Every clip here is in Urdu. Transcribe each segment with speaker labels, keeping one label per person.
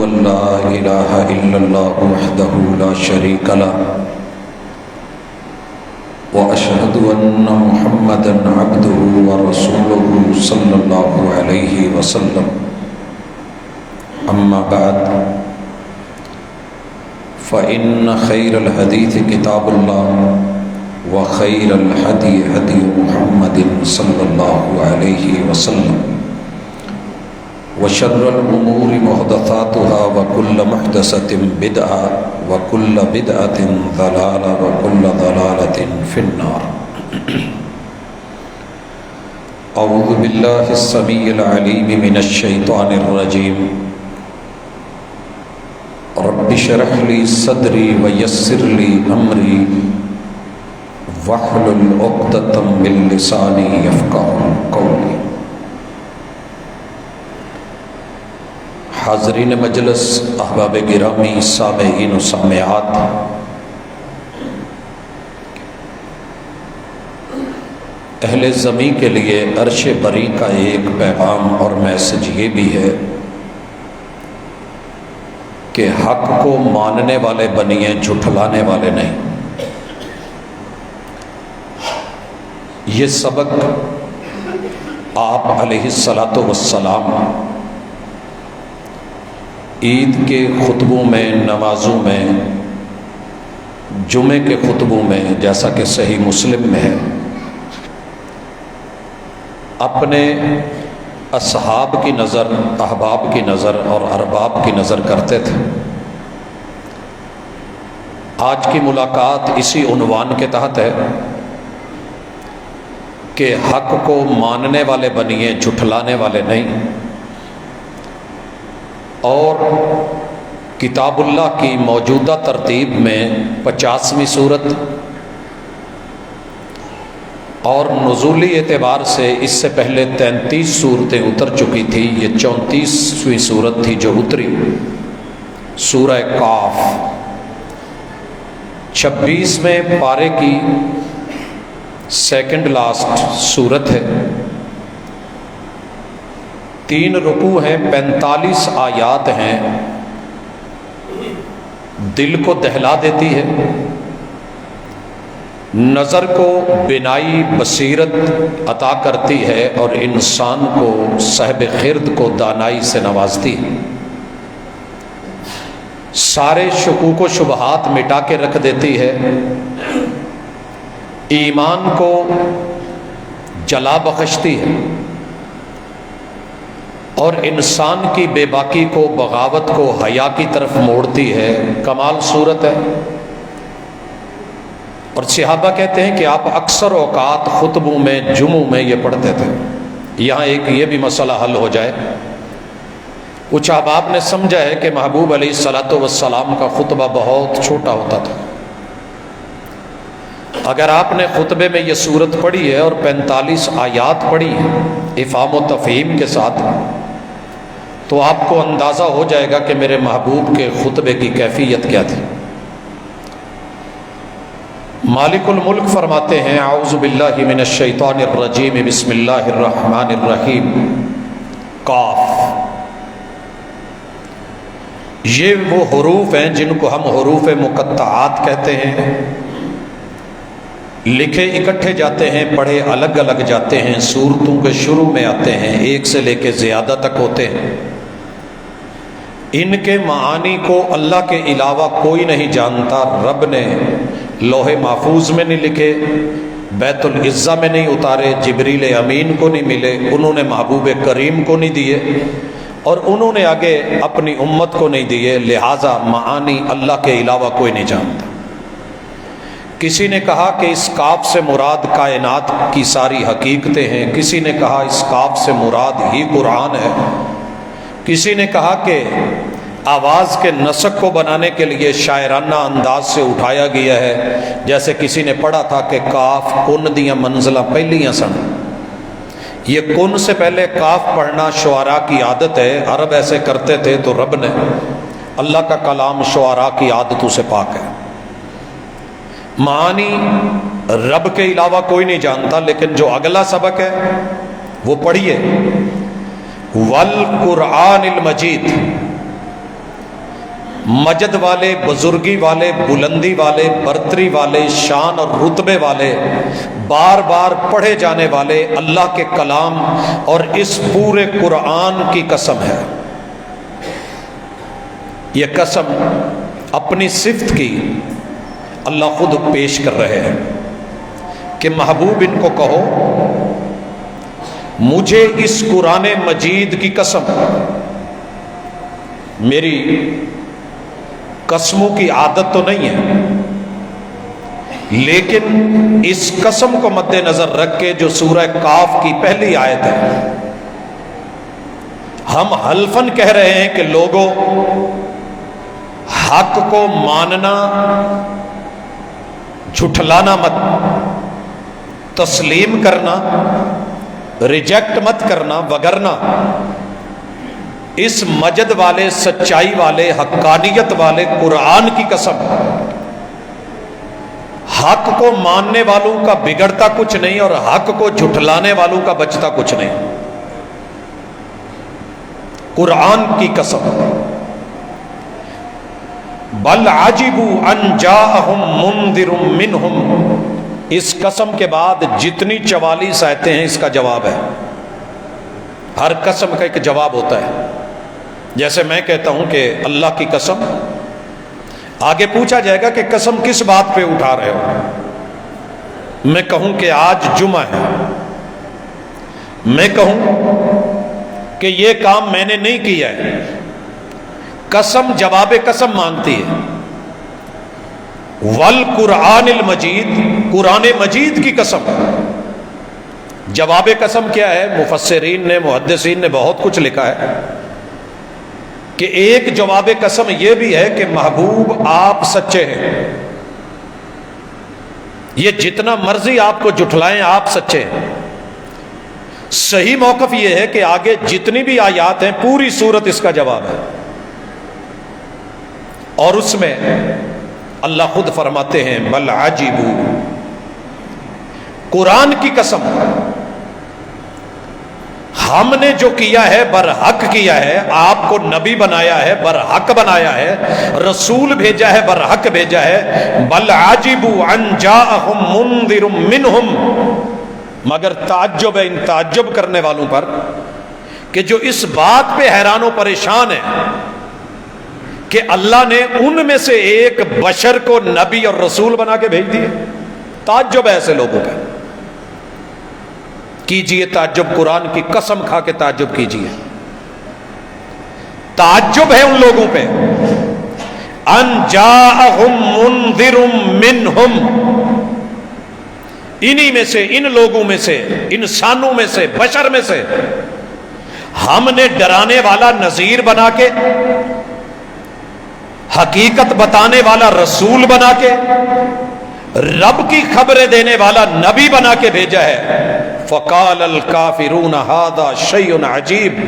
Speaker 1: أن لا إله إلا الله وحده لا شريك له وأشهد أن محمدا عبده ورسوله صلى الله عليه وسلم أما بعد فإن خير الحديث كتاب الله وخير الهدي هدي محمد صلى الله عليه وسلم وشر الأمور محدثاتها وكل محدثة بدعة وكل بدعة ضلالة وكل ضلالة في النار. أعوذ بالله السميع العليم من الشيطان الرجيم. رب اشرح لي صدري ويسر لي أمري واحلل عقدة من لساني يفقهوا قولي. حاضرین مجلس، احباب گرامی، سامعین و سامعات، اہل زمین کے لیے عرش بری کا ایک پیغام اور میسج یہ بھی ہے کہ حق کو ماننے والے بنیے، جھٹلانے والے نہیں. یہ سبق آپ علیہ الصلاۃ والسلام عید کے خطبوں میں، نمازوں میں، جمعے کے خطبوں میں، جیسا کہ صحیح مسلم میں ہے، اپنے اصحاب کی نظر، احباب کی نظر اور ارباب کی نظر کرتے تھے. آج کی ملاقات اسی عنوان کے تحت ہے کہ حق کو ماننے والے بنیے، جھٹلانے والے نہیں. اور کتاب اللہ کی موجودہ ترتیب میں 50ویں صورت اور نزولی اعتبار سے اس سے پہلے 33 صورتیں اتر چکی تھی. یہ 34ویں صورت تھی جو اتری، سورہ قاف. 26ویں پارے کی سیکنڈ لاسٹ صورت ہے. 3 رکوع ہیں، 45 آیات ہیں. دل کو دہلا دیتی ہے، نظر کو بینائی، بصیرت عطا کرتی ہے اور انسان کو، صاحب خرد کو دانائی سے نوازتی ہے. سارے شکوک و شبہات مٹا کے رکھ دیتی ہے، ایمان کو جلا بخشتی ہے اور انسان کی بے باکی کو، بغاوت کو حیا کی طرف موڑتی ہے. کمال صورت ہے. اور صحابہ کہتے ہیں کہ آپ اکثر اوقات خطبوں میں، جمعوں میں یہ پڑھتے تھے. یہاں ایک یہ بھی مسئلہ حل ہو جائے. کچھ احباب نے سمجھا ہے کہ محبوب علیہ الصلاۃ والسلام کا خطبہ بہت چھوٹا ہوتا تھا. اگر آپ نے خطبے میں یہ صورت پڑھی ہے اور 45 آیات پڑھی ہے افہام و تفہیم کے ساتھ، تو آپ کو اندازہ ہو جائے گا کہ میرے محبوب کے خطبے کی کیفیت کیا تھی. مالک الملک فرماتے ہیں: اعوذ باللہ من الشیطان الرجیم، بسم اللہ الرحمن الرحیم. قاف. یہ وہ حروف ہیں جن کو ہم حروف مقطعات کہتے ہیں. لکھے اکٹھے جاتے ہیں، پڑھے الگ الگ جاتے ہیں، سورتوں کے شروع میں آتے ہیں، ایک سے لے کے زیادہ تک ہوتے ہیں. ان کے معانی کو اللہ کے علاوہ کوئی نہیں جانتا. رب نے لوح محفوظ میں نہیں لکھے، بیت العزہ میں نہیں اتارے، جبریل امین کو نہیں ملے، انہوں نے محبوب کریم کو نہیں دیے اور انہوں نے آگے اپنی امت کو نہیں دیے. لہٰذا معانی اللہ کے علاوہ کوئی نہیں جانتا. کسی نے کہا کہ اس کاف سے مراد کائنات کی ساری حقیقتیں ہیں، کسی نے کہا اس کاف سے مراد ہی قرآن ہے، کسی نے کہا کہ آواز کے نسق کو بنانے کے لیے شاعرانہ انداز سے اٹھایا گیا ہے. جیسے کسی نے پڑھا تھا کہ کاف کن دیاں منزلہ پہلیاں سن. یہ کن سے پہلے کاف پڑھنا شعراء کی عادت ہے، عرب ایسے کرتے تھے، تو رب نے، اللہ کا کلام شعراء کی عادتوں سے پاک ہے. معانی رب کے علاوہ کوئی نہیں جانتا. لیکن جو اگلا سبق ہے وہ پڑھیے. والقرآن المجید، مجد والے، بزرگی والے، بلندی والے، برتری والے، شان اور رتبے والے، بار بار پڑھے جانے والے اللہ کے کلام اور اس پورے قرآن کی قسم ہے۔ یہ قسم اپنی صفت کی اللہ خود پیش کر رہے ہیں کہ محبوب ان کو کہو مجھے اس قرآن مجید کی قسم، میری قسموں کی عادت تو نہیں ہے، لیکن اس قسم کو مد نظر رکھ کے جو سورہ کاف کی پہلی آیت ہے، ہم حلفاً کہہ رہے ہیں کہ لوگوں حق کو ماننا، جھٹلانا مت، تسلیم کرنا، ریجیکٹ مت کرنا، وگرنہ اس مجد والے، سچائی والے، حقانیت والے قرآن کی قسم، حق کو ماننے والوں کا بگڑتا کچھ نہیں اور حق کو جھٹلانے والوں کا بچتا کچھ نہیں۔ قرآن کی قسم، بل عجبوا ان جاءہم منذر منہم، اس قسم کے بعد جتنی 44 آیتیں ہیں اس کا جواب ہے۔ ہر قسم کا ایک جواب ہوتا ہے۔ جیسے میں کہتا ہوں کہ اللہ کی قسم، آگے پوچھا جائے گا کہ قسم کس بات پہ اٹھا رہے ہو؟ میں کہوں کہ آج جمعہ ہے، میں کہوں کہ یہ کام میں نے نہیں کیا ہے، قسم جواب قسم مانگتی ہے۔ والقرآن المجید، قرآن مجید کی قسم، جواب قسم کیا ہے؟ مفسرین نے، محدثین نے بہت کچھ لکھا ہے کہ ایک جواب قسم یہ بھی ہے کہ محبوب آپ سچے ہیں، یہ جتنا مرضی آپ کو جھٹلائیں آپ سچے ہیں۔ صحیح موقف یہ ہے کہ آگے جتنی بھی آیات ہیں پوری سورت اس کا جواب ہے، اور اس میں اللہ خود فرماتے ہیں بل عجبوا، قرآن کی قسم، ہم نے جو کیا ہے برحق کیا ہے، آپ کو نبی بنایا ہے، برحق بنایا ہے، رسول بھیجا ہے، برحق بھیجا ہے۔ بل عجبوا ان جاءہم منذر منہم، مگر تعجب ہے ان تعجب کرنے والوں پر کہ جو اس بات پہ حیران و پریشان ہے کہ اللہ نے ان میں سے ایک بشر کو نبی اور رسول بنا کے بھیج دیے۔ تعجب ہے ایسے لوگوں کا، کیجئے تعجب، قرآن کی قسم کھا کے تعجب کیجئے۔ تعجب ہے ان لوگوں پہ، ان جاءہم منذر منہم، انہی میں سے، ان لوگوں میں سے، انسانوں میں سے، بشر میں سے ہم نے ڈرانے والا نذیر بنا کے، حقیقت بتانے والا رسول بنا کے، رب کی خبریں دینے والا نبی بنا کے بھیجا ہے۔ فقال الکافرون ھذا شیء عجیب،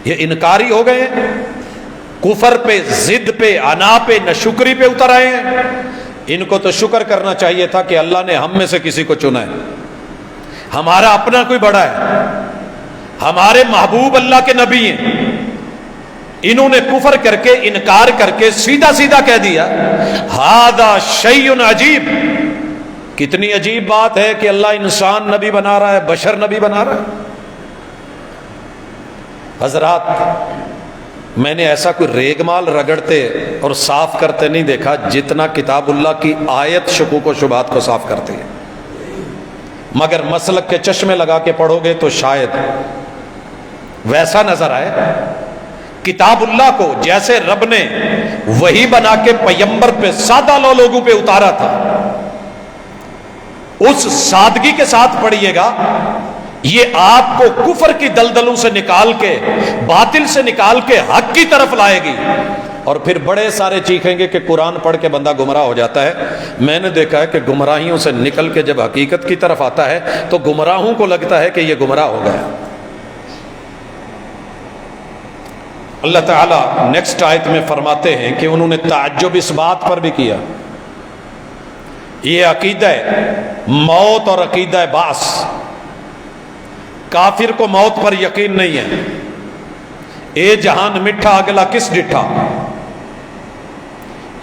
Speaker 1: یہ انکاری ہو گئے ہیں، کفر پہ، ضد پہ، انا پہ، ناشکری پہ اتر آئے ہیں۔ ان کو تو شکر کرنا چاہیے تھا کہ اللہ نے ہم میں سے کسی کو چنا ہے، ہمارا اپنا کوئی بڑا ہے، ہمارے محبوب اللہ کے نبی ہیں۔ انہوں نے کفر کر کے، انکار کر کے سیدھا سیدھا کہہ دیا ھذا شیء عجیب۔ کتنی عجیب بات ہے کہ اللہ انسان نبی بنا رہا ہے، بشر نبی بنا رہا ہے۔ حضرات، میں نے ایسا کوئی ریگ مال رگڑتے اور صاف کرتے نہیں دیکھا جتنا کتاب اللہ کی آیت شکوک و شبہات کو صاف کرتی ہے، مگر مسلک کے چشمے لگا کے پڑھو گے تو شاید ویسا نظر آئے۔ کتاب اللہ کو جیسے رب نے وحی بنا کے پیغمبر پہ، سادہ لوگوں پہ اتارا تھا، اس سادگی کے ساتھ پڑھیے گا، یہ آپ کو کفر کی دلدلوں سے نکال کے، باطل سے نکال کے حق کی طرف لائے گی۔ اور پھر بڑے سارے چیخیں گے کہ قرآن پڑھ کے بندہ گمراہ ہو جاتا ہے۔ میں نے دیکھا ہے کہ گمراہیوں سے نکل کے جب حقیقت کی طرف آتا ہے تو گمراہوں کو لگتا ہے کہ یہ گمراہ ہو گیا۔ اللہ تعالیٰ نیکسٹ آیت میں فرماتے ہیں کہ انہوں نے تعجب اس بات پر بھی کیا، یہ عقیدہ موت اور عقیدہ بعث، کافر کو موت پر یقین نہیں ہے۔ اے جہان مٹھا اگلا کس ڈٹھا،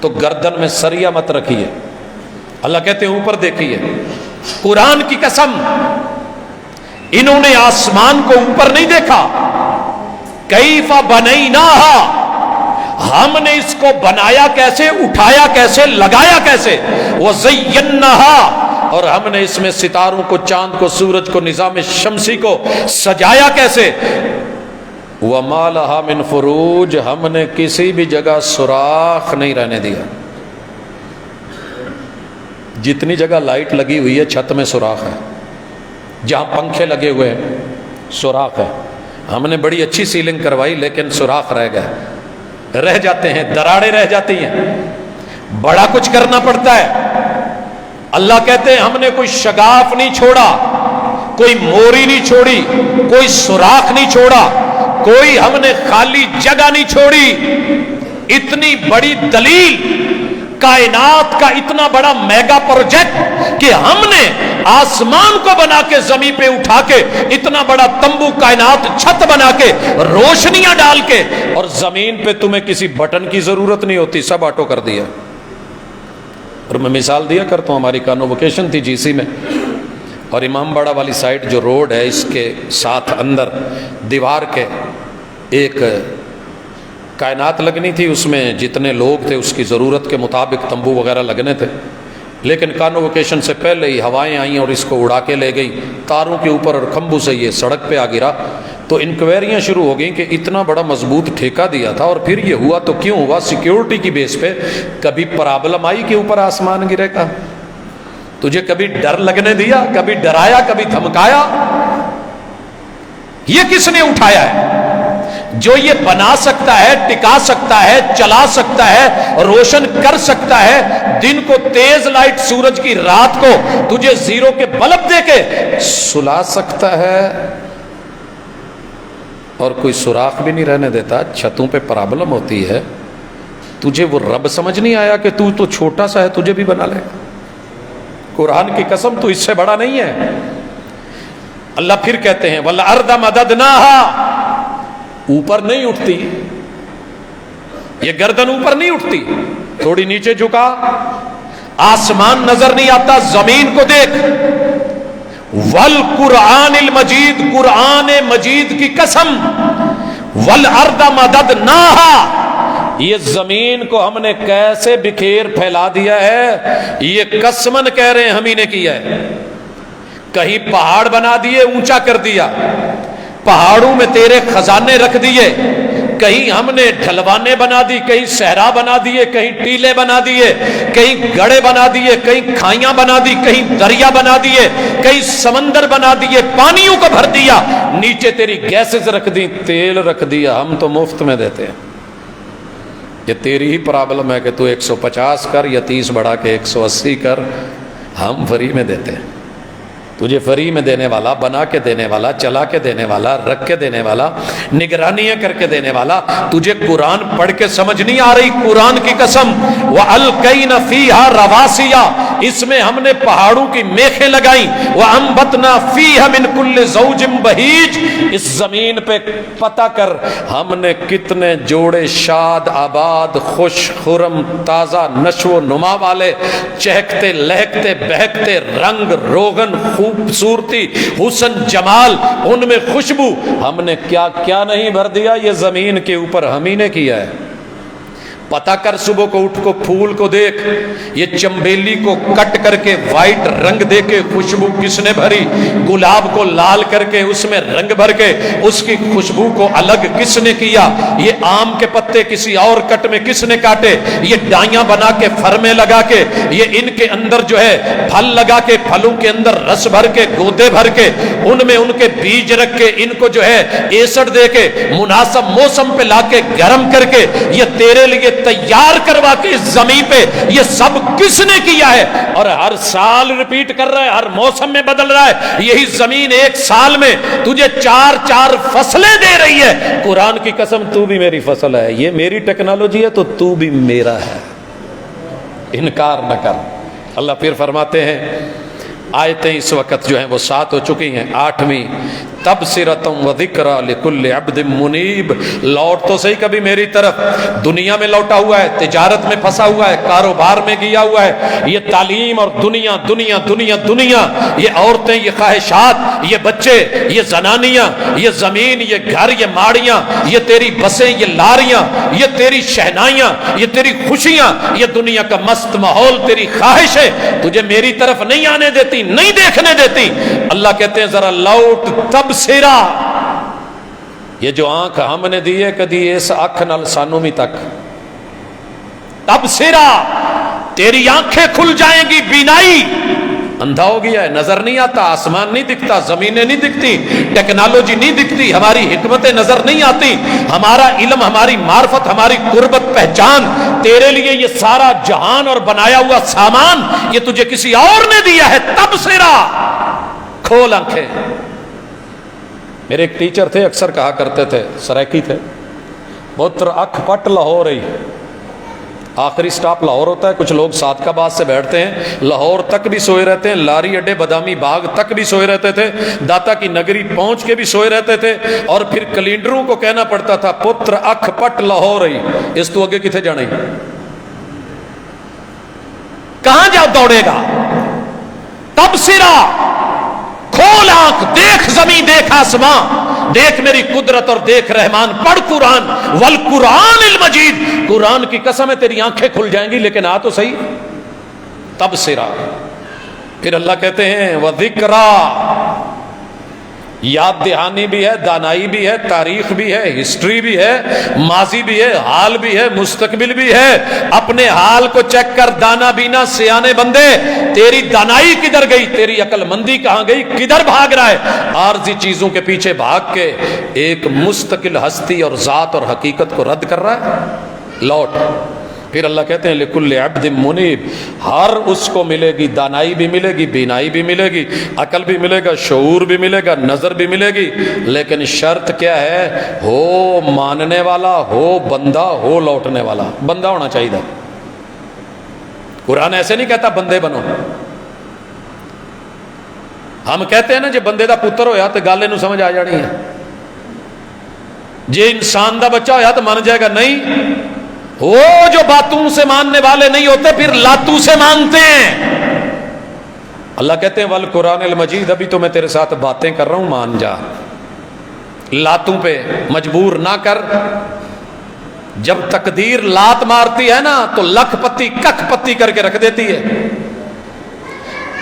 Speaker 1: تو گردن میں سریا مت رکھیے. اللہ کہتے ہیں اوپر دیکھیے. قرآن کی قسم انہوں نے آسمان کو اوپر نہیں دیکھا. کیف بنیناہا، ہم نے اس کو بنایا کیسے، اٹھایا کیسے، لگایا کیسے. وزیناہا، اور ہم نے اس میں ستاروں کو، چاند کو، سورج کو، نظام شمسی کو سجایا کیسے. وما لہا من فروج، ہم نے کسی بھی جگہ سوراخ نہیں رہنے دیا. جتنی جگہ لائٹ لگی ہوئی ہے چھت میں سوراخ ہے، جہاں پنکھے لگے ہوئے ہیں سوراخ ہے. ہم نے بڑی اچھی سیلنگ کروائی لیکن سوراخ رہ گئے، رہ جاتے ہیں، دراڑیں رہ جاتی ہیں. بڑا کچھ کرنا پڑتا ہے. اللہ کہتے ہیں ہم نے کوئی شگاف نہیں چھوڑا، کوئی موری نہیں چھوڑی، کوئی سوراخ نہیں چھوڑا، کوئی ہم نے خالی جگہ نہیں چھوڑی. اتنی بڑی دلیل، کائنات کا اتنا بڑا میگا پروجیکٹ کہ ہم نے آسمان کو بنا کے زمین پہ اٹھا کے اتنا بڑا تمبو کائنات چھت بنا کے روشنیاں ڈال کے، اور زمین پہ تمہیں کسی بٹن کی ضرورت نہیں ہوتی، سب آٹو کر دیا. اور میں مثال دیا کرتا ہوں، ہماری کانووکیشن تھی جی سی میں، اور امام باڑہ والی سائڈ جو روڈ ہے اس کے ساتھ اندر دیوار کے ایک کائنات لگنی تھی. اس میں جتنے لوگ تھے اس کی ضرورت کے مطابق تمبو وغیرہ لگنے تھے، لیکن کانووکیشن سے پہلے ہی ہوائیں آئیں اور اس کو اڑا کے لے گئیں تاروں کے اوپر، اور کھمبوں سے یہ سڑک پہ آ گرا. تو انکوائریاں شروع ہو گئیں کہ اتنا بڑا مضبوط ٹھیکہ دیا تھا اور پھر یہ ہوا تو کیوں ہوا. سیکیورٹی کی بیس پہ کبھی پرابلم آئی کہ اوپر آسمان گرے گا؟ تجھے کبھی ڈر لگنے دیا؟ کبھی ڈرایا؟ کبھی دھمکایا؟ یہ کس نے اٹھایا ہے؟ جو یہ بنا سکتا ہے، ٹکا سکتا ہے، چلا سکتا ہے، روشن کر سکتا ہے. دن کو تیز لائٹ سورج کی، رات کو تجھے زیرو کے بلب دے کے سلا سکتا ہے، اور کوئی سوراخ بھی نہیں رہنے دیتا. چھتوں پہ پرابلم ہوتی ہے. تجھے وہ رب سمجھ نہیں آیا کہ تو چھوٹا سا ہے، تجھے بھی بنا لے. قرآن کی قسم تو اس سے بڑا نہیں ہے. اللہ پھر کہتے ہیں وَالْأَرْضَ مَدَدْنَاهَا، اوپر نہیں اٹھتی یہ گردن، اوپر نہیں اٹھتی، تھوڑی نیچے جھکا. آسمان نظر نہیں آتا، زمین کو دیکھ. وَالْقُرْآنِ الْمَجِيدِ، قرآن مجید کی قسم. وَالْأَرْضَ مَدَدْنَاهَا، یہ زمین کو ہم نے کیسے بکھیر پھیلا دیا ہے. یہ قسمن کہہ رہے ہیں ہم ہی نے کیا ہے. کہیں پہاڑ بنا دیے، اونچا کر دیا، پہاڑوں میں تیرے خزانے رکھ دیے. کہیں ہم نے ڈھلوانے بنا دی، کہیں صحرا بنا دیے، کہیں ٹیلے بنا دیے، کہیں گڑے بنا دیے، کہیں کھائیاں بنا دی، کہیں دریا بنا دیے، کہیں سمندر بنا دیے، پانیوں کو بھر دیا. نیچے تیری گیسز رکھ دی، تیل رکھ دیا. ہم تو مفت میں دیتے ہیں. یہ تیری ہی پرابلم ہے کہ تو 150 کر یا 30 بڑھا کے 180 کر. ہم فری میں دیتے ہیں. تجھے فری میں دینے والا، بنا کے دینے والا، چلا کے دینے والا، رکھ کے دینے والا، نگرانیاں کر کے دینے والا. تجھے قرآن پڑھ کے سمجھ نہیں آ رہی؟ قرآن کی قسم. وَأَلْقَيْنَ فِيهَا رَوَاسِيَ، اس میں ہم نے پہاڑوں کی میخیں لگائیں. وَأَنبَتْنَا فِيهَا مِن كُلِّ زَوْجٍ بَهِيجٍ، اس زمین پہ پتہ کر ہم نے کتنے جوڑے شاد، آباد، خوش، خرم، تازہ، نشو و نما والے، چہکتے، لہکتے، بہکتے، رنگ، روغن، خوبصورتی، حسن، جمال، ان میں خوشبو، ہم نے کیا کیا نہیں بھر دیا. یہ زمین کے اوپر ہم ہی نے کیا ہے. پتہ کر، صبح کو اٹھ کو پھول کو دیکھ، یہ چمبیلی کو کٹ کر کے وائٹ رنگ دے کے خوشبو کس نے بھری؟ گلاب کو لال کر کے اس میں رنگ بھر کے اس کی خوشبو کو الگ کس نے کیا؟ یہ آم کے پتے کسی اور کٹ میں کس نے کاٹے؟ یہ ڈائیاں بنا کے فرمے لگا کے، یہ ان کے اندر جو ہے پھل لگا کے، پھلوں کے اندر رس بھر کے، گودے بھر کے، ان میں ان کے بیج رکھ کے، ان کو جو ہے ایسڈ دے کے، مناسب موسم پہ لا کے گرم کر کے، یہ تیرے لیے تیار کروا کے اس زمین پہ، یہ سب کس نے کیا ہے؟ اور ہر سال ریپیٹ کر رہا ہے، ہر موسم میں بدل رہا ہے. یہی زمین ایک سال میں تجھے 4 فصلیں دے رہی ہے. قرآن کی قسم تو بھی میری فصل ہے. یہ میری ٹیکنالوجی ہے تو تو بھی میرا ہے. انکار نہ کر. اللہ پھر فرماتے ہیں آیتیں اس وقت جو ہیں وہ 7 ہو چکی ہیں. 8ویں تبصرۃ و ذکریٰ لکل عبد منیب. لوٹ تو صحیح کبھی میری طرف. دنیا میں لوٹا ہوا ہے, تجارت میں پھنسا ہوا ہے, کاروبار میں گیا ہوا ہے. یہ تعلیم اور دنیا دنیا دنیا دنیا, یہ عورتیں, یہ خواہشات, یہ بچے, یہ زنانیاں, یہ زمین, یہ گھر, یہ ماڑیاں, یہ تیری بسیں, یہ لاریاں, یہ تیری شہنائیاں, یہ تیری خوشیاں, یہ دنیا کا مست ماحول, تیری خواہشیں تجھے میری طرف نہیں آنے دیتی, نہیں دیکھنے دیتی. اللہ کہتے ہیں ذرا لوٹ تبصرہ. یہ جو آنکھ ہم نے دی ہے کدی اس اکھ نال سانو بھی تک. تبصرہ, تیری آنکھیں کھل جائیں گی, بینائی. اندھا ہو گیا ہے, نظر نہیں آتا, آسمان نہیں دکھتا, زمینیں نہیں دکھتی, ٹیکنالوجی نہیں دکھتی, ہماری حکمتیں نظر نہیں آتی, ہمارا علم, ہماری معرفت, ہماری قربت, پہچان, تیرے لیے یہ سارا جہان اور بنایا ہوا سامان یہ تجھے کسی اور نے دیا ہے. تبصرہ, کھول آنکھیں. میرے ایک ٹیچر تھے, اکثر کہا کرتے تھے, سرائکی تھے, پتر اکھ پٹ لاہور ہی. آخری سٹاپ لاہور ہوتا ہے. کچھ لوگ صادقآباد سے بیٹھتے ہیں, لاہور تک بھی سوئے رہتے ہیں, لاری اڈے بادامی باغ تک بھی سوئے رہتے تھے, داتا کی نگری پہنچ کے بھی سوئے رہتے تھے, اور پھر کلینڈروں کو کہنا پڑتا تھا پتر اکھ پٹ لاہور ہی. اس تو اگے کتنے جانا ہی, کہاں جا دوڑے گا. تبصرہ, کھول آنکھ, دیکھ زمین, دیکھ آسمان, دیکھ میری قدرت اور دیکھ رحمان. پڑھ قرآن, والقرآن المجید. قرآن کی قسم ہے تیری آنکھیں کھل جائیں گی, لیکن آ تو صحیح. تبصرہ. پھر اللہ کہتے ہیں وذکریٰ, یاد دہانی بھی ہے, دانائی بھی ہے, تاریخ بھی ہے, ہسٹری بھی ہے, ماضی بھی ہے, حال بھی ہے, مستقبل بھی ہے. اپنے حال کو چیک کر, دانا بینا سیانے بندے, تیری دانائی کدھر گئی, تیری عقل مندی کہاں گئی, کدھر بھاگ رہا ہے. عارضی چیزوں کے پیچھے بھاگ کے ایک مستقل ہستی اور ذات اور حقیقت کو رد کر رہا ہے. لوٹ. پھر اللہ کہتے ہیں لکل عبد منیب, ہر اس کو ملے گی, دانائی بھی ملے گی, بینائی بھی ملے گی, عقل بھی ملے گا, شعور بھی ملے گا, نظر بھی ملے گی. لیکن شرط کیا ہے, ہو ماننے والا, ہو بندہ, ہو لوٹنے والا. بندہ ہونا چاہیے. قرآن ایسے نہیں کہتا بندے بنو. ہم کہتے ہیں نا جی بندے دا پتر ہویا تو گل انہوں سمجھ آ جانی ہے, جی انسان دا بچہ ہویا تو مان جائے گا. نہیں, وہ جو باتوں سے ماننے والے نہیں ہوتے پھر لاتوں سے مانتے ہیں. اللہ کہتے ہیں والقرآن المجید, ابھی تو میں تیرے ساتھ باتیں کر رہا ہوں, مان جا, لاتوں پہ مجبور نہ کر. جب تقدیر لات مارتی ہے نا تو لکھ پتی ککھ پتی کر کے رکھ دیتی ہے.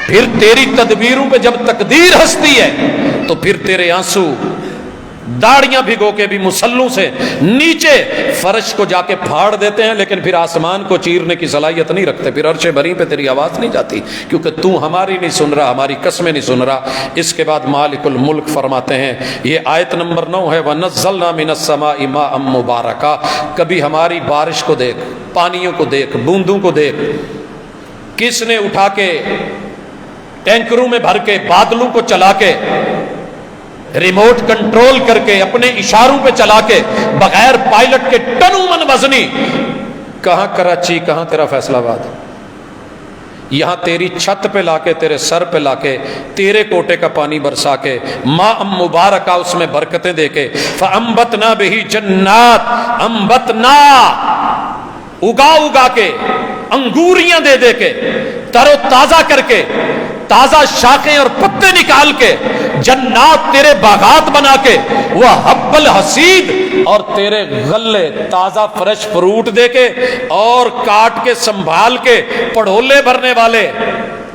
Speaker 1: پھر تیری تدبیروں پہ جب تقدیر ہنستی ہے تو پھر تیرے آنسو داڑیاں بھگو کے بھی مسلوں سے نیچے فرش کو جا کے پھاڑ دیتے ہیں, لیکن پھر آسمان کو چیرنے کی صلاحیت نہیں رکھتے. پھر عرش بری پہ تیری آواز نہیں جاتی, کیونکہ تو ہماری نہیں سن رہا, ہماری قسمیں نہیں سن رہا. اس کے بعد مالک الملک فرماتے ہیں, یہ آیت نمبر 9 ہے, وَنَزَّلْنَا مِنَ السَّمَاءِ مَاءً مُبَارَكًا. کبھی ہماری بارش کو دیکھ, پانیوں کو دیکھ, بوندوں کو دیکھ. کس نے اٹھا کے ٹینکروں میں بھر کے, بادلوں کو چلا کے, ریموٹ کنٹرول کر کے, اپنے اشاروں پہ چلا کے, بغیر پائلٹ کے ٹنوں من وزنی, کہاں کراچی, کہاں تیرا فیصل آباد, یہاں تیری چھت پہ لا کے, تیرے سر پہ لا کے, تیرے کوٹے کا پانی برسا کے, ماء مبارکہ, اس میں برکتیں دے کے, فَأَنبَتْنَا بِهِ جَنَّاتٍ, انبتنا, اگا اگا کے, انگوریاں دے دے کے, تر و تازہ کر کے, تازہ شاخیں اور پتے نکال کے, جنات تیرے باغات بنا کے, وہ حب الحسید, اور تیرے غلے تازہ فریش فروٹ دے کے, اور کاٹ کے سنبھال کے پڑھولے بھرنے والے,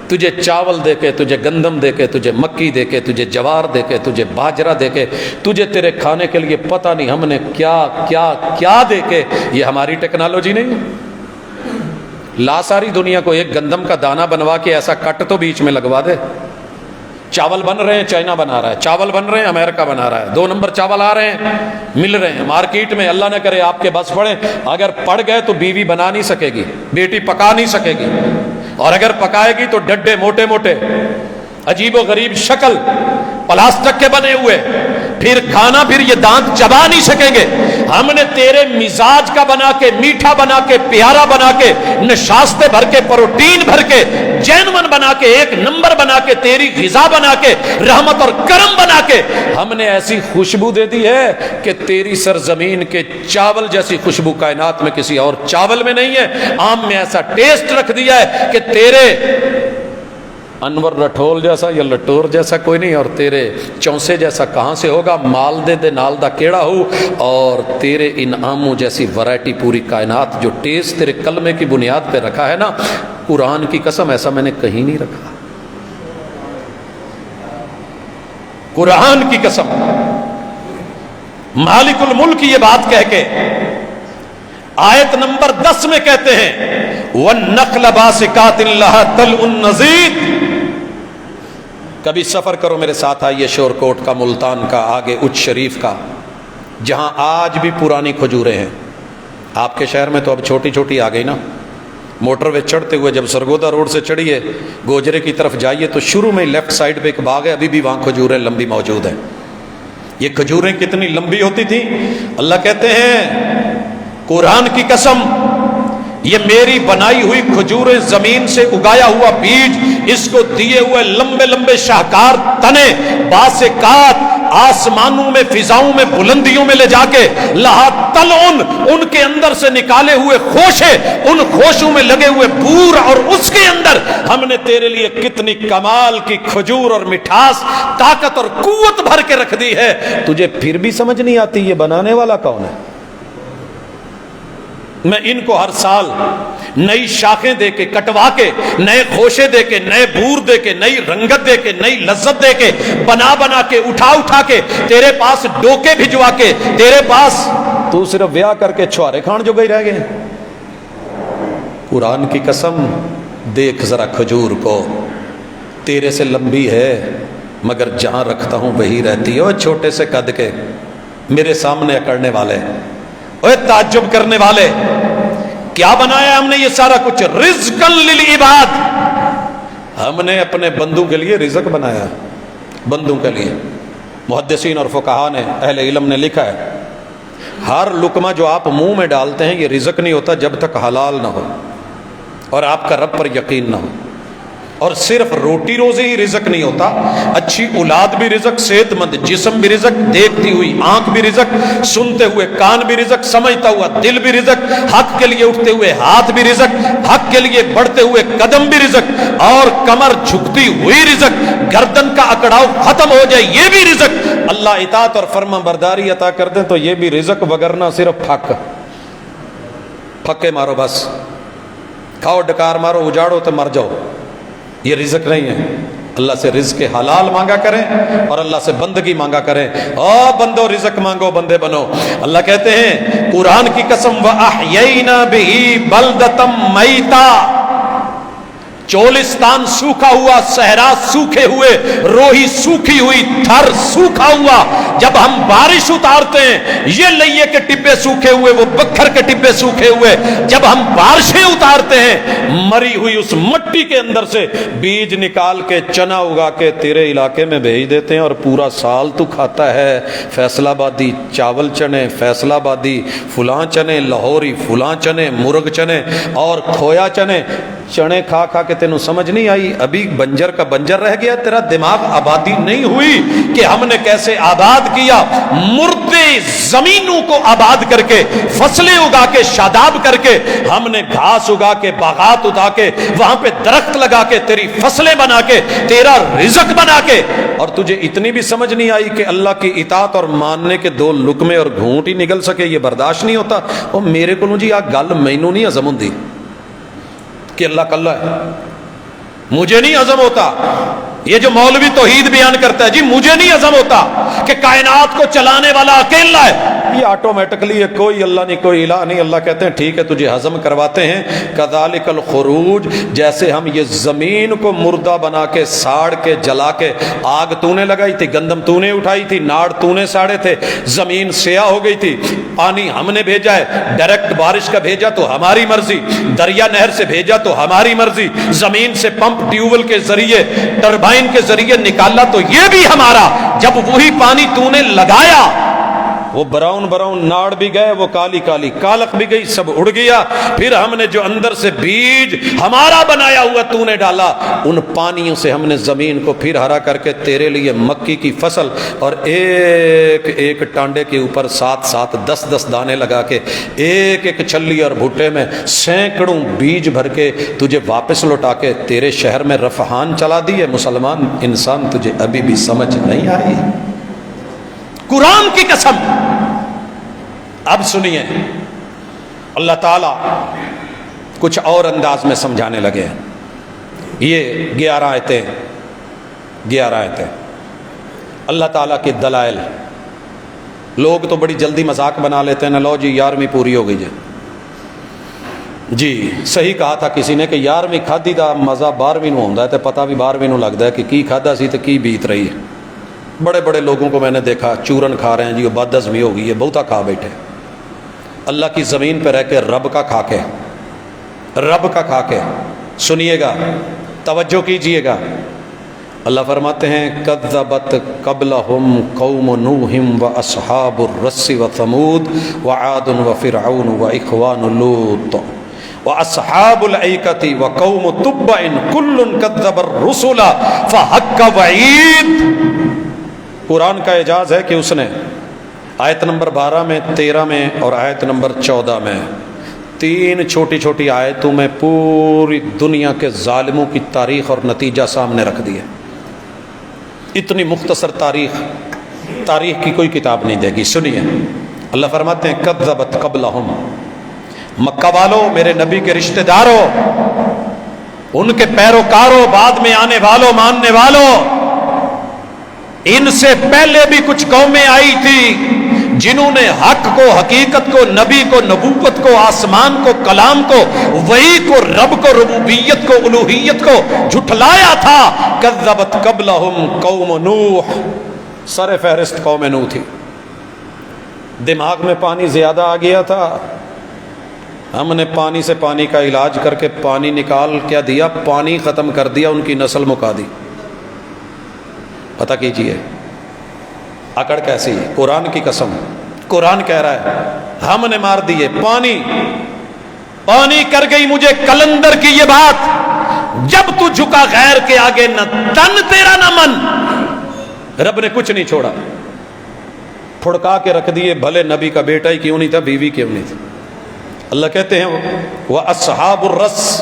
Speaker 1: تجھے چاول دے کے, تجھے گندم دے کے, تجھے مکی دے کے, تجھے جوار دے کے, تجھے باجرہ دے کے, تجھے تیرے کھانے کے لیے پتہ نہیں ہم نے کیا کیا کیا دے کے. یہ ہماری ٹیکنالوجی نہیں ہے. لا ساری دنیا کو ایک گندم کا دانہ بنوا کے ایسا کٹ تو بیچ میں لگوا دے. چاول بن رہے ہیں, چائنا بنا رہا ہے, چاول بن رہے ہیں, امریکہ بنا رہا ہے, 2 نمبر چاول آ رہے ہیں, مل رہے ہیں مارکیٹ میں. اللہ نہ کرے آپ کے بس پڑے, اگر پڑ گئے تو بیوی بنا نہیں سکے گی, بیٹی پکا نہیں سکے گی, اور اگر پکائے گی تو ڈڈے موٹے موٹے, عجیب و غریب شکل, پلاسٹک کے بنے ہوئے, پھر کھانا پھر یہ دانت چبا نہیں سکیں گے. ہم نے تیرے مزاج کا بنا کے، میٹھا بنا کے، پیارا بنا کے، نشاستے بھر کے، پروٹین بھر کے، جینون بنا کے، ایک نمبر بنا کے، تیری غذا بنا کے، رحمت اور کرم بنا کے ہم نے ایسی خوشبو دے دی ہے کہ تیری سرزمین کے چاول جیسی خوشبو کائنات میں کسی اور چاول میں نہیں ہے. آم میں ایسا ٹیسٹ رکھ دیا ہے کہ تیرے انور رٹھول جیسا یا لٹور جیسا کوئی نہیں، اور تیرے چونسے جیسا کہاں سے ہوگا. مال دے دے نال دا کیڑا ہو، اور تیرے ان آموں جیسی ورائٹی پوری کائنات جو ٹیسٹ تیرے کلمے کی بنیاد پہ رکھا ہے نا، قرآن کی قسم ایسا میں نے کہیں نہیں رکھا. قرآن کی قسم مالک الملک یہ بات کہہ کے آیت نمبر 10 میں کہتے ہیں وَالنَّخْلَ بَاسِقَاتٍ لَهَا طَلْعٌ نَضِيدٌ. کبھی سفر کرو میرے ساتھ، آئیے شور کوٹ کا، ملتان کا، آگے اچ شریف کا، جہاں آج بھی پرانی کھجوریں ہیں. آپ کے شہر میں تو اب چھوٹی چھوٹی آ گئی نا. موٹر وے چڑھتے ہوئے جب سرگودا روڈ سے چڑھیے گوجرے کی طرف جائیے تو شروع میں لیفٹ سائڈ پہ ایک باغ ہے، ابھی بھی وہاں کھجوریں لمبی موجود ہیں. یہ کھجوریں کتنی لمبی ہوتی تھیں. اللہ کہتے ہیں قرآن کی قسم یہ میری بنائی ہوئی کھجوریں، زمین سے اگایا ہوا بیج، اس کو دیے ہوئے لمبے لمبے شاہکار تنے، باسقات، آسمانوں میں، فضاؤں میں، بلندیوں میں لے جا کے، لہا طلعن، ان کے اندر سے نکالے ہوئے خوشے، ان خوشوں میں لگے ہوئے بور، اور اس کے اندر ہم نے تیرے لیے کتنی کمال کی کھجور اور مٹھاس، طاقت اور قوت بھر کے رکھ دی ہے. تجھے پھر بھی سمجھ نہیں آتی یہ بنانے والا کون ہے. میں ان کو ہر سال نئی شاخیں دے کے، کٹوا کے، نئے خوشے دے کے، نئے بور دے کے، نئی رنگت دے کے، نئی لذت دے کے، بنا بنا کے، اٹھا اٹھا کے، تیرے پاس ڈوکے بھجوا کے، تیرے پاس تو صرف بیاہ کر کے چھوارے کھان جو گئی رہ گئے. قرآن کی قسم دیکھ ذرا کھجور کو، تیرے سے لمبی ہے مگر جہاں رکھتا ہوں وہی رہتی ہے. وہ چھوٹے سے قد کے میرے سامنے اکڑنے والے، اوے تعجب کرنے والے، کیا بنایا ہم نے یہ سارا کچھ؟ رزقا للعباد. ہم نے اپنے بندوں کے لیے رزق بنایا، بندوں کے لیے. محدثین اور فقہا نے، اہل علم نے لکھا ہے ہر لقمہ جو آپ منہ میں ڈالتے ہیں یہ رزق نہیں ہوتا جب تک حلال نہ ہو اور آپ کا رب پر یقین نہ ہو. اور صرف روٹی روزی ہی رزق نہیں ہوتا، اچھی اولاد بھی رزق، صحت مند جسم بھی رزق، دیکھتی ہوئی آنکھ بھی رزق، سنتے ہوئے کان بھی رزق، سمجھتا ہوا دل بھی رزق، حق کے لیے اٹھتے ہوئے ہاتھ بھی رزق، حق کے لیے بڑھتے ہوئے قدم بھی رزق، اور کمر جھکتی ہوئی رزق، گردن کا اکڑاؤ ختم ہو جائے یہ بھی رزق. اللہ اطاعت اور فرما برداری عطا کر دیں تو یہ بھی رزق، وگرنہ صرف پھکے مارو، بس کھاؤ ڈکار مارو، اجاڑو تو مر جاؤ، یہ رزق نہیں ہے. اللہ سے رزق حلال مانگا کریں اور اللہ سے بندگی مانگا کریں. او بندو رزق مانگو، بندے بنو. اللہ کہتے ہیں قرآن کی قسم وَأَحْيَيْنَا بِهِ بَلْدَةً مَيْتًا. چولستان سوکھا ہوا، صحرا سوکھے ہوئے، روہی سوکھی ہوئی، تھر سوکھا ہوا. جب ہم بارش اتارتے ہیں یہ لئیے کے ٹپے سوکھے ہوئے، وہ بکھر کے ٹپے سوکھے ہوئے. جب ہم بارشیں اتارتے ہیں مری ہوئی اس مٹی کے اندر سے بیج نکال کے چنا اگا کے تیرے علاقے میں بھیج دیتے ہیں، اور پورا سال تو کھاتا ہے. فیصل آبادی چاول چنے، فیصل آبادی فلاں چنے، لاہوری فلاں چنے، مرغ چنے اور کھویا چنے. چنے کھا کھا کے تینوں سمجھ نہیں آئی؟ ابھی بنجر کا بنجر رہ گیا، تیرا دماغ آبادی نہیں ہوئی کہ ہم نے کیسے آباد کیا. مردے زمینوں کو آباد کر کے، فصلیں اگا کے، شاداب کر کے، ہم نے گھاس اگا کے، باغات اگا کے، وہاں پہ درخت لگا کے، تیری فصلیں بنا کے، تیرا رزق بنا کے. اور تجھے اتنی بھی سمجھ نہیں آئی کہ اللہ کی اطاعت اور ماننے کے دو لقمے اور گھونٹ ہی نگل سکے، یہ برداشت نہیں ہوتا. اور میرے کو جی آ گل مینوں نہیں ہضم ہوندی کہ اللہ کلہ ہے، مجھے نہیں ہضم ہوتا. یہ جو مولوی توحید بیان کرتا ہے جی مجھے نہیں ہضم ہوتا کہ کائنات کو چلانے والا اکیلا ہے. یہ آٹومیٹکلی ہے، کوئی اللہ نہیں کوئی الہ نہیں۔ اللہ کہتے ہیں ٹھیک ہے تجھے ہضم کرواتے ہیں، کذالک الخروج، جیسے ہم یہ زمین کو مردہ بنا کے ساڑ کے جلا کے، آگ تو نے لگائی تھی، گندم تو نے اٹھائی تھی، ناڑ تو نے ساڑے تھے، زمین سیاہ ہو گئی تھی، پانی ہم نے بھیجا ہے، ڈائریکٹ بارش کا بھیجا تو ہماری مرضی، دریا نہر سے بھیجا تو ہماری مرضی، زمین سے پمپ ٹیوبل کے ذریعے ٹربائن کے ذریعے نکالا تو یہ بھی ہمارا۔ جب وہی پانی تو نے لگایا، وہ براؤن براؤن ناڑ بھی گئے، وہ کالی کالی کالک بھی گئی، سب اڑ گیا۔ پھر ہم نے جو اندر سے بیج ہمارا بنایا ہوا تو نے ڈالا، ان پانیوں سے ہم نے زمین کو پھر ہرا کر کے تیرے لیے مکی کی فصل، اور ایک ایک ٹانڈے کے اوپر 7 10 دانے لگا کے، ایک ایک چھلی اور بھٹے میں سینکڑوں بیج بھر کے تجھے واپس لوٹا کے تیرے شہر میں رفحان چلا دی ہے۔ مسلمان انسان، تجھے ابھی بھی سمجھ نہیں آئی؟ قرآن کی قسم۔ اب سنیے، اللہ تعالیٰ کچھ اور انداز میں سمجھانے لگے ہیں۔ یہ 11 آیتیں اللہ تعالیٰ کے دلائل۔ لوگ تو بڑی جلدی مذاق بنا لیتے ہیں نا، لو جی 11ویں پوری ہو گئی جی صحیح کہا تھا کسی نے کہ 11ویں کھادی دا مزہ 12ویں نو ہوندا ہے، تے پتہ بھی 12ویں نو لگتا ہے کہ کی کھادا سی تے کی بیت رہی ہے۔ بڑے بڑے لوگوں کو میں نے دیکھا چورن کھا رہے ہیں جی، وہ بد ہضمی ہو گئی ہے، بہتا کھا بیٹھے۔ اللہ کی زمین پہ رہ کے رب کا کھا کے سنیے گا، توجہ کیجئے گا۔ اللہ فرماتے ہیں کذبت قبلہم قوم نوح واصحاب الرس وثمود وعاد وفرعون واخوان لوط واصحاب الایکۃ وقوم تبع کل کذب الرسل فحق وعید۔ قرآن کا اعجاز ہے کہ اس نے آیت نمبر 12 میں، 13 میں اور آیت نمبر 14 میں 3 چھوٹی چھوٹی آیتوں میں پوری دنیا کے ظالموں کی تاریخ اور نتیجہ سامنے رکھ دیا۔ اتنی مختصر تاریخ کی کوئی کتاب نہیں دے گی۔ سنیے، اللہ فرماتے ہیں کذبت قبلہم، مکہ والوں، میرے نبی کے رشتہ داروں، ان کے پیروکاروں، بعد میں آنے والوں، ماننے والوں، ان سے پہلے بھی کچھ قومیں آئی تھی جنہوں نے حق کو، حقیقت کو، نبی کو، نبوت کو، آسمان کو، کلام کو، وحی کو، رب کو، ربوبیت کو، الوہیت کو جھٹلایا تھا۔ کذبت قبلہم قوم نوح، سر فہرست قوم نوح تھی۔ دماغ میں پانی زیادہ آ گیا تھا، ہم نے پانی سے پانی کا علاج کر کے پانی نکال کیا دیا، پانی ختم کر دیا، ان کی نسل مکا دی۔ پتہ کیجئے اکڑ کیسی ہے۔ قرآن کی قسم، قرآن کہہ رہا ہے ہم نے مار دیے، پانی کر گئی مجھے کلندر کی یہ بات، جب تو جھکا غیر کے آگے، نہ تن تیرا نہ من۔ رب نے کچھ نہیں چھوڑا، پھڑکا کے رکھ دیے، بھلے نبی کا بیٹا ہی کیوں نہیں تھا، بیوی کیوں نہیں تھی۔ اللہ کہتے ہیں وہ اصحاب الرس،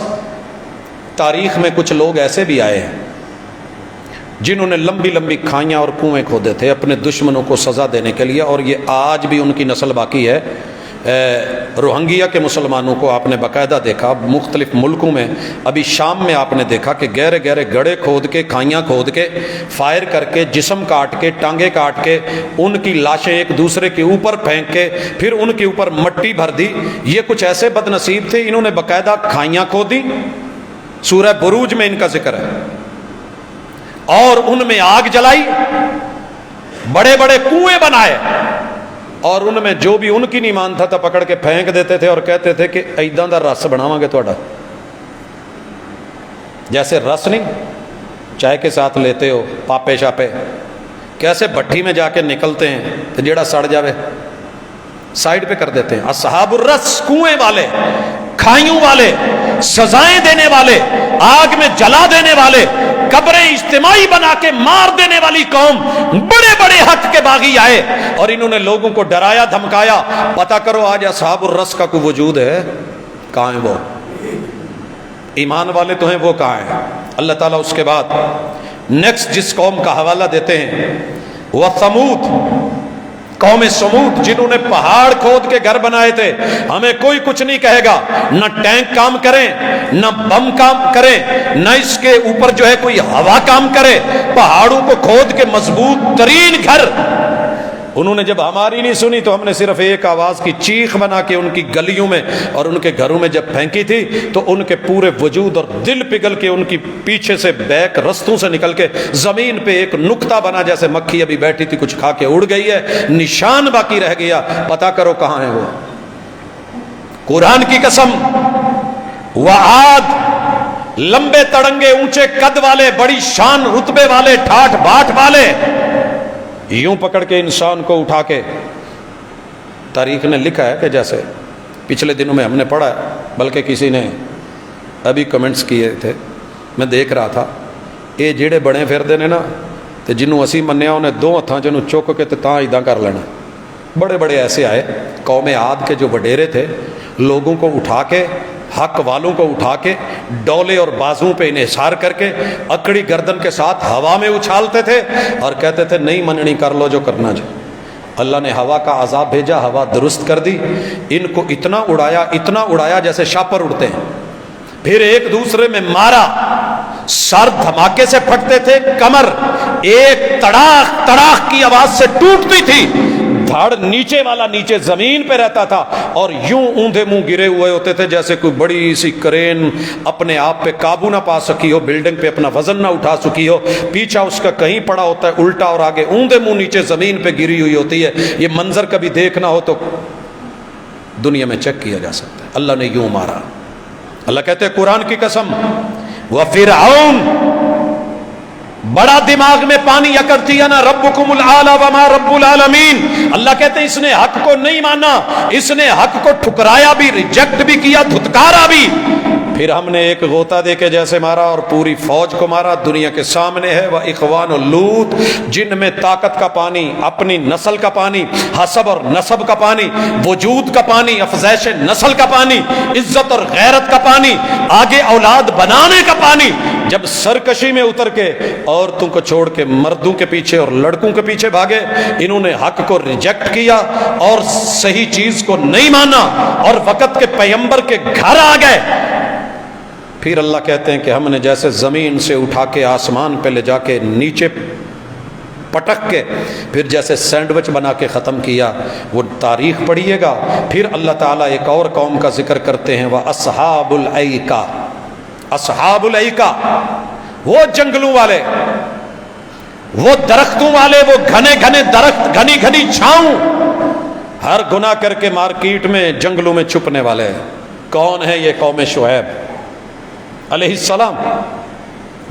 Speaker 1: تاریخ میں کچھ لوگ ایسے بھی آئے ہیں جنہوں نے لمبی لمبی کھائیاں اور کنویں کھودے تھے اپنے دشمنوں کو سزا دینے کے لیے، اور یہ آج بھی ان کی نسل باقی ہے۔ روہنگیا کے مسلمانوں کو آپ نے باقاعدہ دیکھا مختلف ملکوں میں، ابھی شام میں آپ نے دیکھا کہ گہرے گہرے گڑھے کھود کے، کھائیاں کھود کے، فائر کر کے، جسم کاٹ کے، ٹانگیں کاٹ کے، ان کی لاشیں ایک دوسرے کے اوپر پھینک کے، پھر ان کے اوپر مٹی بھر دی۔ یہ کچھ ایسے بد نصیب تھے، انہوں نے باقاعدہ کھائیاں کھودی، سورہ بروج میں ان کا ذکر ہے، اور ان میں آگ جلائی، بڑے بڑے کنویں بنائے، اور ان میں جو بھی ان کی نہیں مانتا تھا پکڑ کے پھینک دیتے تھے اور کہتے تھے کہ ایداں دا رس بناواں گے تہاڈا، جیسے رس نہیں چائے کے ساتھ لیتے ہو پاپے شاپے، کیسے بھٹی میں جا کے نکلتے ہیں تو جیڑا سڑ جاوے سائیڈ پہ کر دیتے ہیں۔ اصحاب الرس، کنویں والے، کھائیوں والے، سزائیں دینے والے، آگ میں جلا دینے والے، قبریں اجتماعی بنا کے مار دینے والی قوم، بڑے بڑے حق کے باغی آئے اور انہوں نے لوگوں کو ڈرایا دھمکایا۔ پتہ کرو آج اصحاب الرس کا کوئی وجود ہے؟ کہاں ہیں وہ؟ ایمان والے تو ہیں، وہ کہاں ہیں؟ اللہ تعالیٰ اس کے بعد نیکسٹ جس قوم کا حوالہ دیتے ہیں وہ سمود، قوم سمود، جنہوں نے پہاڑ کھود کے گھر بنائے تھے۔ ہمیں کوئی کچھ نہیں کہے گا، نہ ٹینک کام کریں، نہ بم کام کریں، نہ اس کے اوپر جو ہے کوئی ہوا کام کرے، پہاڑوں کو کھود کے مضبوط ترین گھر انہوں نے جب ہماری نہیں سنی تو ہم نے صرف ایک آواز کی چیخ بنا کے ان کی گلیوں میں اور ان کے گھروں میں جب پھینکی تھی تو ان کے پورے وجود اور دل پگھل کے ان کی پیچھے سے بیک رستوں سے نکل کے زمین پہ ایک نقطہ بنا، جیسے مکھی ابھی بیٹھی تھی کچھ کھا کے اڑ گئی ہے، نشان باقی رہ گیا، پتا کرو کہاں ہے وہ۔ قرآن کی قسم، وعاد، لمبے تڑنگے اونچے قد والے، بڑی شان رتبے والے، ٹھاٹ باٹ والے، یوں پکڑ کے انسان کو اٹھا کے، تاریخ نے لکھا ہے کہ جیسے پچھلے دنوں میں ہم نے پڑھا ہے، بلکہ کسی نے ابھی کمنٹس کیے تھے، میں دیکھ رہا تھا، یہ جڑے بڑے پھردے نے نا تے جنوں اسی منیا انہیں دو ہتھاں جنوں چک کے تے تاں ادا کر لینا۔ بڑے بڑے ایسے آئے، قوم عاد کے جو وڈیرے تھے، لوگوں کو اٹھا کے، حق والوں کو اٹھا کے ڈولے اور بازوں پہ انحصار کر کے اکڑی گردن کے ساتھ ہوا میں اچھالتے تھے اور کہتے تھے نہیں مننی، کر لو جو کرنا جو۔ اللہ نے ہوا کا عذاب بھیجا، ہوا درست کر دی، ان کو اتنا اڑایا جیسے شاپر اڑتے ہیں، پھر ایک دوسرے میں مارا، سر دھماکے سے پھٹتے تھے، کمر ایک تڑاخ تڑاخ کی آواز سے ٹوٹتی تھی، دھڑ نیچے والا نیچے زمین پہ رہتا تھا اور یوں اوندھے منہ گرے ہوئے ہوتے تھے جیسے کوئی بڑی سی کرین اپنے آپ پہ قابو نہ پا سکی ہو، بلڈنگ پہ اپنا وزن نہ اٹھا سکی ہو، پیچھا اس کا کہیں پڑا ہوتا ہے الٹا اور آگے اوندھے منہ نیچے زمین پہ گری ہوئی ہوتی ہے۔ یہ منظر کبھی دیکھنا ہو تو دنیا میں چیک کیا جا سکتا ہے۔ اللہ نے یوں مارا۔ اللہ کہتے ہیں قرآن کی قسم، وَفِرْعَوْنَ، بڑا دماغ میں پانی یکرتینا ربکم العالی وما رب العالمین۔ اللہ کہتے ہیں اس نے حق کو نہیں مانا، اس نے حق کو ٹھکرایا بھی، ریجیکٹ بھی کیا، دھتکارا بھی، پھر ہم نے ایک غوطہ دے کے جیسے مارا اور پوری فوج کو مارا۔ دنیا کے سامنے ہے وہ اخوان لوط، جن میں طاقت کا پانی، اپنی نسل کا پانی، حسب اور نسب کا پانی، وجود کا پانی، افزائش نسل کا پانی، عزت اور غیرت کا پانی، آگے اولاد بنانے کا پانی، جب سرکشی میں اتر کے عورتوں کو چھوڑ کے مردوں کے پیچھے اور لڑکوں کے پیچھے بھاگے، انہوں نے حق کو ریجیکٹ کیا اور صحیح چیز کو نہیں مانا اور وقت کے پیغمبر کے گھر آ گئے، پھر اللہ کہتے ہیں کہ ہم نے جیسے زمین سے اٹھا کے آسمان پہ لے جا کے نیچے پٹک کے پھر جیسے سینڈوچ بنا کے ختم کیا۔ وہ تاریخ پڑھیے گا۔ پھر اللہ تعالیٰ ایک اور قوم کا ذکر کرتے ہیں، وہ اصحاب الایکہ، اصحاب الایکہ، وہ جنگلوں والے، وہ درختوں والے، وہ گھنے گھنے درخت، گھنی گھنی چھاؤں، ہر گناہ کر کے مارکیٹ میں جنگلوں میں چھپنے والے۔ کون ہے یہ؟ قوم شعیب علیہ السلام۔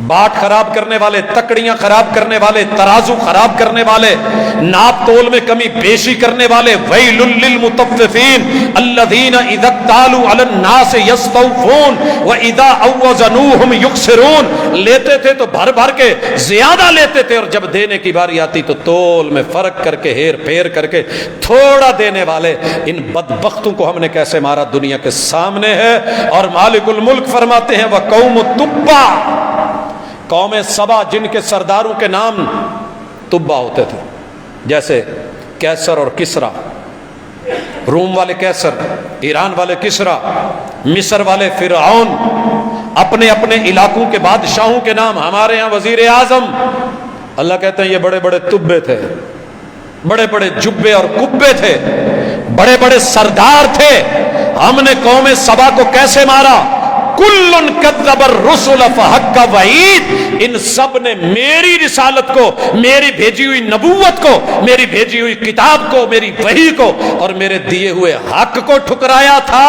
Speaker 1: باٹ خراب کرنے والے، تکڑیاں خراب کرنے والے، ترازو خراب کرنے والے، ناپ تول میں کمی بیشی کرنے والے۔ ویل للمطففین الذین اذا اکتالوا علی الناس یستوفون واذا اوزنوہم یخسرون۔ لیتے تھے تو بھر بھر کے زیادہ لیتے تھے اور جب دینے کی باری آتی تو تول میں فرق کر کے، ہیر پھیر کر کے تھوڑا دینے والے۔ ان بدبختوں کو ہم نے کیسے مارا دنیا کے سامنے ہے۔ اور مالک الملک فرماتے ہیں وقوم تبع، قوم سبا جن کے سرداروں کے نام تبا ہوتے تھے، جیسے کیسر اور کسرا، روم والے کیسر، ایران والے کسرا، مصر والے فرعون، اپنے اپنے علاقوں کے بادشاہوں کے نام، ہمارے ہاں وزیر اعظم۔ اللہ کہتے ہیں یہ بڑے بڑے تبے تھے، بڑے بڑے جبے اور کبے تھے، بڑے بڑے سردار تھے۔ ہم نے قوم سبا کو کیسے مارا؟ کلن کذب الرسل فحق وعید، ان سب نے میری رسالت کو، میری بھیجی ہوئی نبوت کو، میری بھیجی ہوئی کتاب کو، میری وحی کو اور میرے دیے ہوئے حق کو ٹھکرایا تھا۔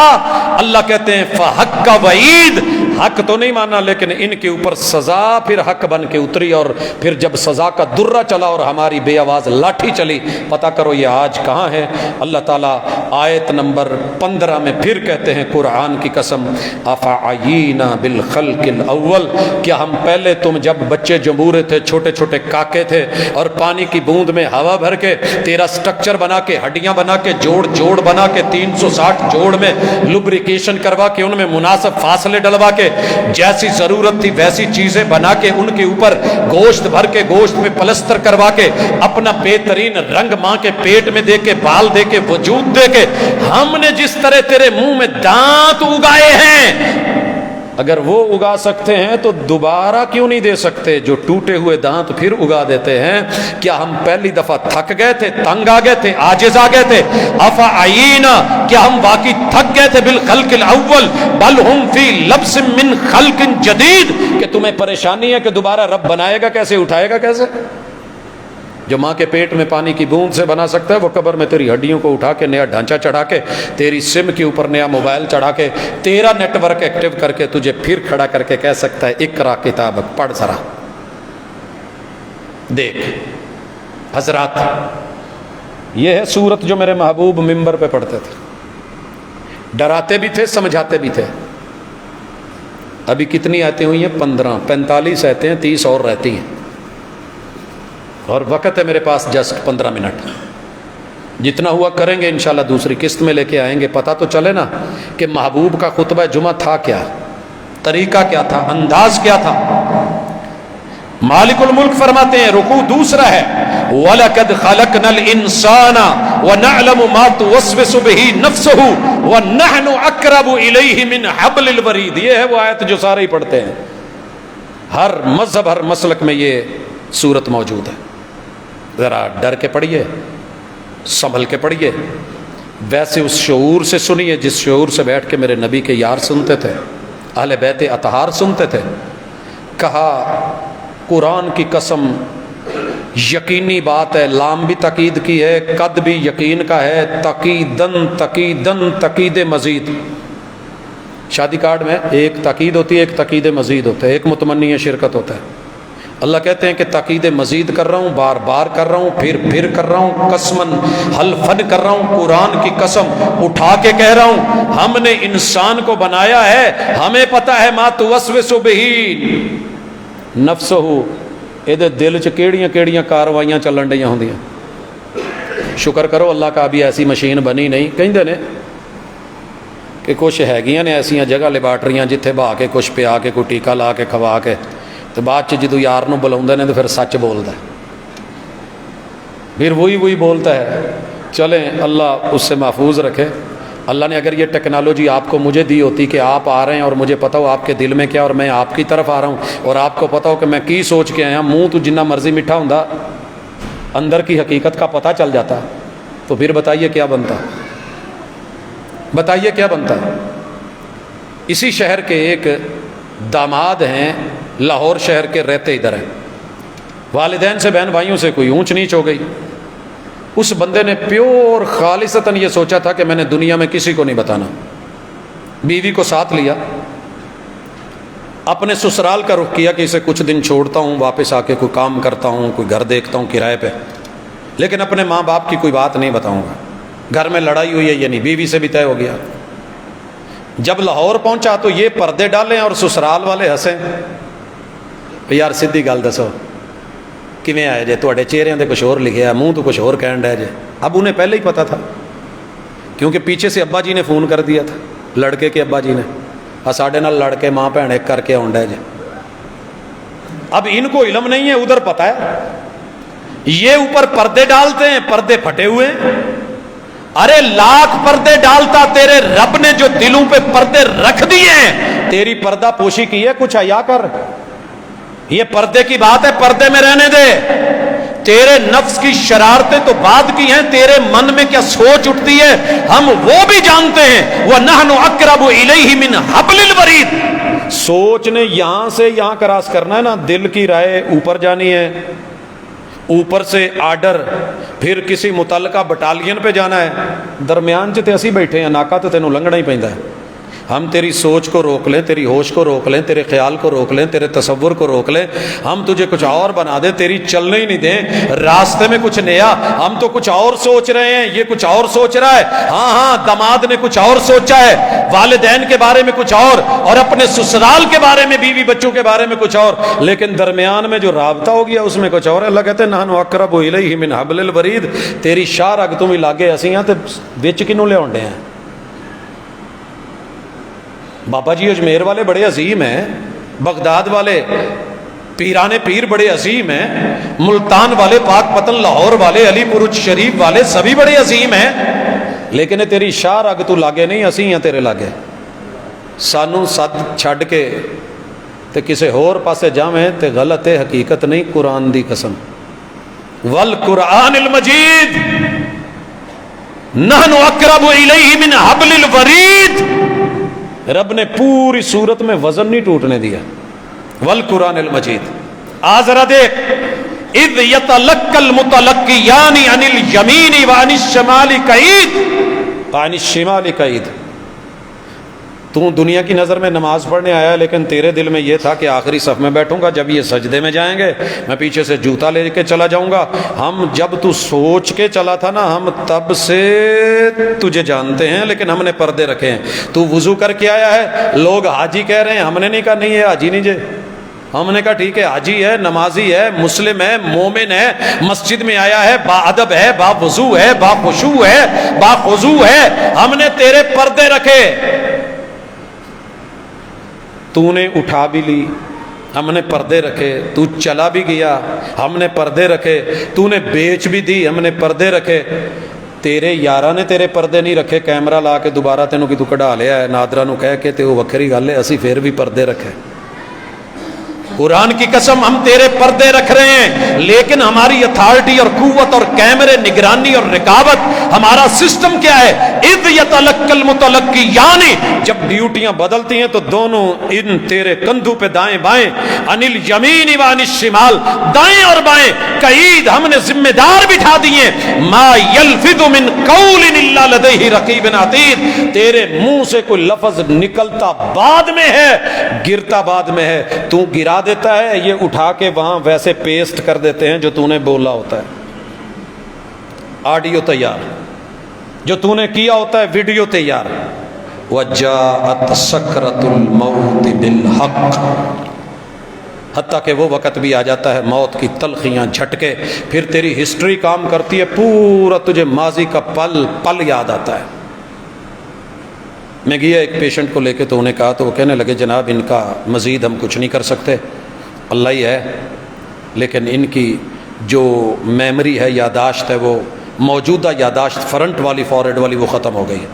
Speaker 1: اللہ کہتے ہیں فحق وعید، حق تو نہیں مانا لیکن ان کے اوپر سزا پھر حق بن کے اتری، اور پھر جب سزا کا درہ چلا اور ہماری بے آواز لاٹھی چلی، پتہ کرو یہ آج کہاں ہے۔ اللہ تعالیٰ آیت نمبر 15 میں پھر کہتے ہیں قرآن کی قسم، افعینا بالخلق الاول، کیا ہم پہلے تم جب بچے جمورے تھے، چھوٹے چھوٹے کاکے تھے اور پانی کی بوند میں ہوا بھر کے تیرا سٹرکچر بنا کے، ہڈیاں بنا کے، جوڑ بنا کے، 360 جوڑ میں لبریکیشن کروا کے، ان میں مناسب فاصلے ڈلوا کے، جیسی ضرورت تھی ویسی چیزیں بنا کے، ان کے اوپر گوشت بھر کے، گوشت میں پلستر کروا کے، اپنا بہترین رنگ ماں کے پیٹ میں دے کے، بال دے کے، وجود دے کے، ہم نے جس طرح تیرے منہ میں دانت اگائے ہیں اگر وہ اگا سکتے ہیں تو دوبارہ کیوں نہیں دے سکتے؟ جو ٹوٹے ہوئے دانت پھر اگا دیتے ہیں، کیا ہم پہلی دفعہ تھک گئے تھے، تنگ آ گئے تھے، عاجز آ گئے تھے؟ افعینا، کیا ہم واقعی تھک گئے تھے بالخلق الاول بل ہم فی لبس من خلق جدید، کہ تمہیں پریشانی ہے کہ دوبارہ رب بنائے گا کیسے، اٹھائے گا کیسے؟ جو ماں کے پیٹ میں پانی کی بوند سے بنا سکتا ہے، وہ قبر میں تیری ہڈیوں کو اٹھا کے نیا ڈھانچہ چڑھا کے، تیری سم کے اوپر نیا موبائل چڑھا کے، تیرا نیٹ ورک ایکٹیو کر کے تجھے پھر کھڑا کر کے کہہ سکتا ہے اقرا کتابک، پڑھ ذرا دیکھ۔ حضرات، یہ ہے سورت جو میرے محبوب منبر پہ پڑھتے تھے، ڈراتے بھی تھے، سمجھاتے بھی تھے۔ ابھی کتنی آیتیں ہوئی ہیں؟ 15، 45 آیتیں ہیں، 30 اور رہتی ہیں، اور وقت ہے میرے پاس جسٹ 15 منٹ۔ جتنا ہوا کریں گے انشاءاللہ، دوسری قسط میں لے کے آئیں گے، پتہ تو چلے نا کہ محبوب کا خطبہ جمعہ تھا کیا، طریقہ کیا تھا، انداز کیا تھا۔ مالک الملک فرماتے ہیں، رکوع دوسرا ہے، وَلَقَدْ خَلَقْنَا الْإِنسَانَ وَنَعْلَمُ مَا تُوَسْوِسُ بِهِ نَفْسُهُ وَنَحْنُ أَقْرَبُ إِلَيْهِ مِنْ حَبْلِ الْوَرِيدِ۔ یہ ہے وہ آیت جو سارے ہی پڑھتے ہیں، ہر مذہب ہر مسلک میں یہ صورت موجود ہے۔ ذرا ڈر کے پڑھیے، سنبھل کے پڑھیے، ویسے اس شعور سے سنیے جس شعور سے بیٹھ کے میرے نبی کے یار سنتے تھے، اہل بیت اطہار سنتے تھے۔ کہا قرآن کی قسم، یقینی بات ہے، لام بھی تاکید کی ہے، قد بھی یقین کا ہے، تقیدن تقیدن تقید مزید۔ شادی کارڈ میں ایک تاکید ہوتی ہے، ایک تقید مزید ہوتا ہے، ایک متمنی شرکت ہوتا ہے۔ اللہ کہتے ہیں کہ تاکید مزید کر رہا ہوں، بار بار کر رہا ہوں، پھر کر رہا ہوں، قسمن حلفن کر رہا ہوں، قرآن کی قسم اٹھا کے کہہ رہا ہوں، ہم نے انسان کو بنایا ہے، ہمیں پتہ ہے ما توسوس بہ نفسہ، یہ دل چ کیڑیاں کیڑیاں کاروائیاں چلن ڈیاں ہوندیاں۔ شکر کرو اللہ کا ابھی ایسی مشین بنی نہیں، کہندے نے کہ کچھ ہے نے ایسیاں جگہ لیبارٹریاں جتھے بہا کے کچھ پیا کے کوئی ٹیکا لا کے کھوا کے تو بعد چ جدو یار نو بلاؤندے نے تو پھر سچ بولتا ہے، پھر وہی بولتا ہے۔ چلیں اللہ اس سے محفوظ رکھے۔ اللہ نے اگر یہ ٹیکنالوجی آپ کو مجھے دی ہوتی کہ آپ آ رہے ہیں اور مجھے پتہ ہو آپ کے دل میں کیا، اور میں آپ کی طرف آ رہا ہوں اور آپ کو پتہ ہو کہ میں کی سوچ کے آیا، منہ تو جنہ مرضی میٹھا ہوندا، اندر کی حقیقت کا پتہ چل جاتا، تو پھر بتائیے کیا بنتا، بتائیے کیا بنتا۔ اسی شہر کے ایک داماد ہیں، لاہور شہر کے، رہتے ادھر ہیں، والدین سے بہن بھائیوں سے کوئی اونچ نیچ ہو گئی۔ اس بندے نے پیور خالصتاً یہ سوچا تھا کہ میں نے دنیا میں کسی کو نہیں بتانا، بیوی کو ساتھ لیا، اپنے سسرال کا رخ کیا کہ اسے کچھ دن چھوڑتا ہوں، واپس آ کے کوئی کام کرتا ہوں، کوئی گھر دیکھتا ہوں کرائے پہ، لیکن اپنے ماں باپ کی کوئی بات نہیں بتاؤں گا۔ گھر میں لڑائی ہوئی ہے یہ نہیں، بیوی سے بھی طے ہو گیا۔ جب لاہور پہنچا تو یہ پردے ڈالیں اور سسرال والے ہنسیں، یار سیدھی گل دسو کیویں آئے جے، تواڈے چہرے تے کچھ اور لکھیا، منہ تو کچھ اور کہن ڈے جے۔ اب انہیں پہلے ہی پتہ تھا، کیونکہ پیچھے سے ابا جی نے فون کر دیا تھا، لڑکے کے ابا جی نے، ساڈے نال لڑ کے ماں بہن ایک کر کے آن ڈے جے۔ اب ان کو علم نہیں ہے، ادھر پتہ ہے، یہ اوپر پردے ڈالتے ہیں، پردے پھٹے ہوئے ہیں۔ ارے لاکھ پردے ڈالتا، تیرے رب نے جو دلوں پہ پردے رکھ دیے ہیں، تیری پردہ پوشی کی ہے، کچھ حیا کر۔ یہ پردے کی بات ہے، پردے میں رہنے دے۔ تیرے نفس کی شرارتیں تو بعد کی ہیں، تیرے من میں کیا سوچ اٹھتی ہے ہم وہ بھی جانتے ہیں۔ وَنَحْنُ أَقْرَبُ إِلَيْهِ مِنْ حَبْلِ الْوَرِيدِ۔ سوچ نے یہاں سے یہاں کراس کرنا ہے نا، دل کی رائے اوپر جانی ہے، اوپر سے آرڈر، پھر کسی متعلقہ بٹالین پہ جانا ہے، درمیان چ تے اسی بیٹھے ہیں، ناکا تو تینوں لنگنا ہی پیندا ہے۔ ہم تیری سوچ کو روک لیں، تیری ہوش کو روک لیں، تیرے خیال کو روک لیں، تیرے تصور کو روک لیں، ہم تجھے کچھ اور بنا دیں، تیری چلنے ہی نہیں دیں، راستے میں کچھ نیا، ہم تو کچھ اور سوچ رہے ہیں، یہ کچھ اور سوچ رہا ہے، ہاں داماد نے کچھ اور سوچا ہے، والدین کے بارے میں کچھ اور اپنے سسرال کے بارے میں، بیوی بچوں کے بارے میں کچھ اور، لیکن درمیان میں جو رابطہ ہو گیا اس میں کچھ اور ہے۔ اللہ کہتے ہیں نحن اقرب الیہ من حبل الورید، تیری شاہ رگ تو بھی لاگے اسیاں تے وچ کینوں لے آنڈے ہیں۔ بابا جی اجمیر والے بڑے عظیم ہیں، بغداد والے پیران پیر بڑے عظیم ہیں، ملتان والے، پاک پتن لاہور والے، علی پور شریف والے سبھی بڑے عظیم ہیں، لیکن تیری شاہ رگ تو لاگے نہیں، اسی ہیں تیرے لاگے۔ سانو سد چھڈ کے تے کسے ہور پاسے جاویں تے غلط ہے، حقیقت نہیں، قرآن دی قسم۔ والقرآن المجید نحن اقرب الیہ من حبل الورید، رب نے پوری صورت میں وزن نہیں ٹوٹنے دیا۔ والقرآن المجید، ذرا دیکھ، اذ یتلقی المتلقیان عن الیمین وعن الشمال قعید، عن الشمال قعید۔ تو دنیا کی نظر میں نماز پڑھنے آیا، لیکن تیرے دل میں یہ تھا کہ آخری صف میں بیٹھوں گا، جب یہ سجدے میں جائیں گے میں پیچھے سے جوتا لے کے چلا جاؤں گا۔ ہم جب تو سوچ کے چلا تھا نا، ہم تب سے تجھے جانتے ہیں، لیکن ہم نے پردے رکھے ہیں۔ تو وضو کر کے آیا ہے، لوگ حاجی کہہ رہے ہیں، ہم نے نہیں کہا نہیں ہے حاجی نہیں جے، ہم نے کہا ٹھیک ہے حاجی ہے، نمازی ہے، مسلم ہے، مومن ہے، مسجد میں آیا ہے، با ادب ہے، با وضو ہے، با خشوع ہے، با خضوع ہے، ہم نے تیرے پردے رکھے۔ تو نے اٹھا بھی لی، ہم نے پردے رکھے، تو چلا بھی گیا، ہم نے پردے رکھے، تو نے بیچ بھی دی، ہم نے پردے رکھے۔ تیرے یاراں نے تیرے پردے نہیں رکھے، کیمرہ لا کے دوبارہ تینوں کی تو کڈا لیا ہے، نادرا نو کہہ کے تے وہ وکری گل ہے، اسی پھر بھی پردے رکھے۔ قرآن کی قسم ہم تیرے پردے رکھ رہے ہیں، لیکن ہماری اتھارٹی اور قوت اور کیمرے، نگرانی اور رقابت، ہمارا سسٹم کیا ہے؟ اذ یتلقی المتلقیان، جب ڈیوٹیاں بدلتی ہیں تو دونوں ان تیرے کندھوں پہ دائیں بائیں، عن الیمین وعن الشمال، دائیں اور بائیں قعید، ہم نے ذمہ دار بٹھا دیے۔ ما یلفظ من قول الا لدیہ رقیب عتید، تیرے منہ سے کوئی لفظ نکلتا بعد میں ہے، گرتا بعد میں ہے۔ تو گرا دیتا ہے، یہ اٹھا کے وہاں ویسے پیسٹ کر دیتے ہیں جو تو نے بولا ہوتا ہے، آڈیو تیار، جو تو نے کیا ہوتا ہے ویڈیو تیار۔ وَجَاءَتْ سَكْرَةُ الْمَوْتِ بِالْحَقِّ، حتیٰ کہ وہ وقت بھی آ جاتا ہے موت کی تلخیاں جھٹکے، پھر تیری ہسٹری کام کرتی ہے، پورا تجھے ماضی کا پل پل یاد آتا ہے۔ میں گیا ایک پیشنٹ کو لے کے، تو انہیں کہا، تو وہ کہنے لگے جناب ان کا مزید ہم کچھ نہیں کر سکتے، اللہ ہی ہے، لیکن ان کی جو میموری ہے، یاداشت ہے، وہ موجودہ یاداشت فرنٹ والی فارورڈ والی وہ ختم ہو گئی ہے۔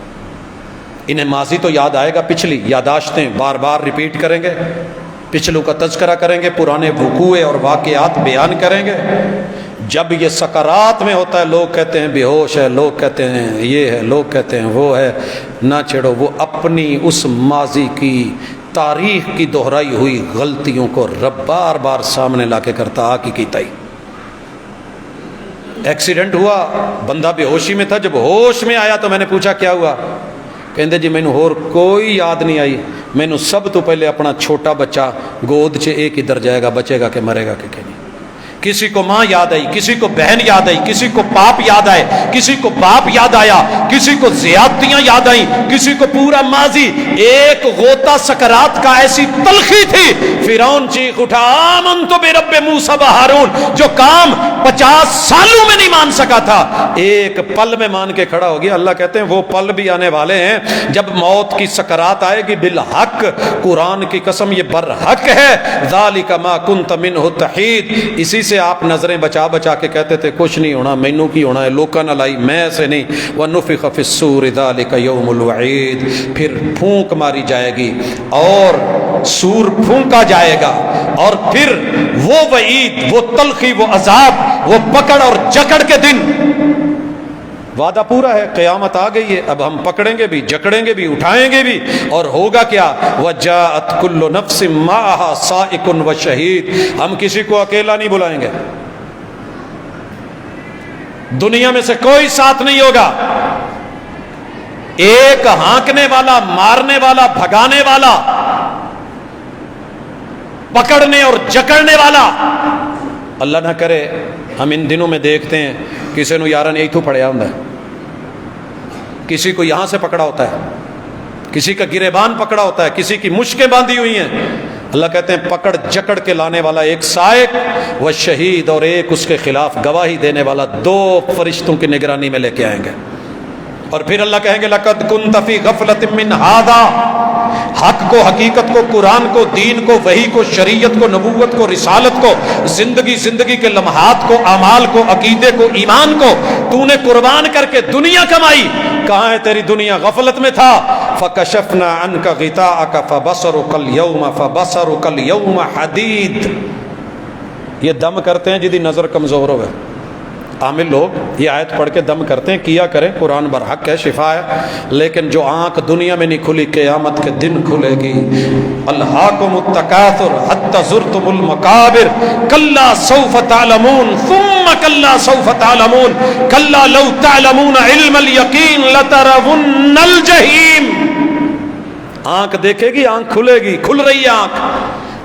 Speaker 1: انہیں ماضی تو یاد آئے گا، پچھلی یاداشتیں بار بار ریپیٹ کریں گے، پچھلوں کا تذکرہ کریں گے، پرانے وقوع اور واقعات بیان کریں گے۔ جب یہ سکرات میں ہوتا ہے، لوگ کہتے ہیں بے ہوش ہے، لوگ کہتے ہیں یہ ہے، لوگ کہتے ہیں وہ ہے، نہ چھیڑو، وہ اپنی اس ماضی کی تاریخ کی دہرائی ہوئی غلطیوں کو رب بار بار سامنے لا کے کرتا، آ کی کیتا ہی۔ ایکسیڈنٹ ہوا، بندہ بے ہوشی میں تھا، جب ہوش میں آیا تو میں نے پوچھا کیا ہوا؟ کہندے جی مینوں ہور کوئی یاد نہیں آئی، مینوں سب تو پہلے اپنا چھوٹا بچہ گود چ ایک ادھر جائے گا، بچے گا کہ مرے گا کہ نہیں۔ کسی کو ماں یاد آئی، کسی کو بہن یاد آئی، کسی کو باپ یاد آئے، کسی کو باپ یاد آیا، کسی کو زیادتیاں یاد آئیں، کسی کو پورا ماضی۔ ایک غوطہ سکرات کا ایسی تلخی تھی، فرعون چیخ اٹھا آمنت برب موسیٰ و ہارون، جو کام 50 سالوں میں نہیں مان سکا تھا، ایک پل میں مان کے کھڑا ہو گیا۔ اللہ کہتے ہیں وہ پل بھی آنے والے ہیں جب موت کی سکرات آئے گی، بالحق، قرآن کی قسم یہ برحق ہے۔ ذالک ما کنت منہ تحید، اسی سے آپ نظریں بچا بچا کے کہتے تھے کچھ نہیں ہونا، مینوں کی ہونا ہے، لوکاں نہ لائی، میں سے نہیں۔ وَنُفِخَ فِي الصُّورِ ذَلِكَ يَوْمُ الْوَعِيدِ، پھر پھونک ماری جائے گی اور سور پھونکا جائے گا، اور پھر وہ وعید، وہ تلخی، وہ عذاب، وہ پکڑ اور جکڑ کے دن۔ وعدہ پورا ہے، قیامت آ گئی ہے، اب ہم پکڑیں گے بھی، جکڑیں گے بھی، اٹھائیں گے بھی، اور ہوگا کیا؟ وَجَاءَتْ كُلُّ نَفْسٍ مَّعَهَا سَائِقٌ وَشَهِيدٌ، ہم کسی کو اکیلا نہیں بلائیں گے، دنیا میں سے کوئی ساتھ نہیں ہوگا، ایک ہانکنے والا، مارنے والا، بھگانے والا، پکڑنے اور جکڑنے والا۔ اللہ نہ کرے ہم ان دنوں میں دیکھتے ہیں کسی نے یارن ایتھو پڑیا ہوتا ہے، کسی کو یہاں سے پکڑا ہوتا ہے، کسی کا گریبان پکڑا ہوتا ہے، کسی کی مشکیں باندھی ہوئی ہیں۔ اللہ کہتے ہیں پکڑ جکڑ کے لانے والا ایک سائق و شہید، اور ایک اس کے خلاف گواہی دینے والا، دو فرشتوں کی نگرانی میں لے کے آئیں گے۔ اور پھر اللہ کہیں گے لَقَدْ كُنْتَ فِي غَفْلَةٍ مِّنْ هَذَا، حق کو, حقیقت کو, قرآن کو, دین کو, وحی کو, شریعت کو, نبوت کو, رسالت کو, زندگی کے لمحات کو, اعمال کو, عقیدے کو, ایمان کو تو نے قربان کر کے دنیا کمائی. کہاں ہے تیری دنیا؟ غفلت میں تھا. فکشفنا عنک غطاءک فبصرک اليوم حدید. یہ دم کرتے ہیں جدی نظر کمزور ہوئے. عامل لوگ یہ آیت پڑھ کے دم کرتے ہیں, کیا کریں, قرآن برحق ہے, شفا ہے, لیکن جو آنکھ دنیا میں نہیں کھلی قیامت کے دن کھلے گی. الہاکم التکاثر حتی زرتم المقابر کلا سوف تعلمون ثم کلا سوف تعلمون کلا لو تعلمون علم الیقین لترون الجحیم. آنکھ دیکھے گی, آنکھ کھلے گی, کھل رہی ہے آنکھ.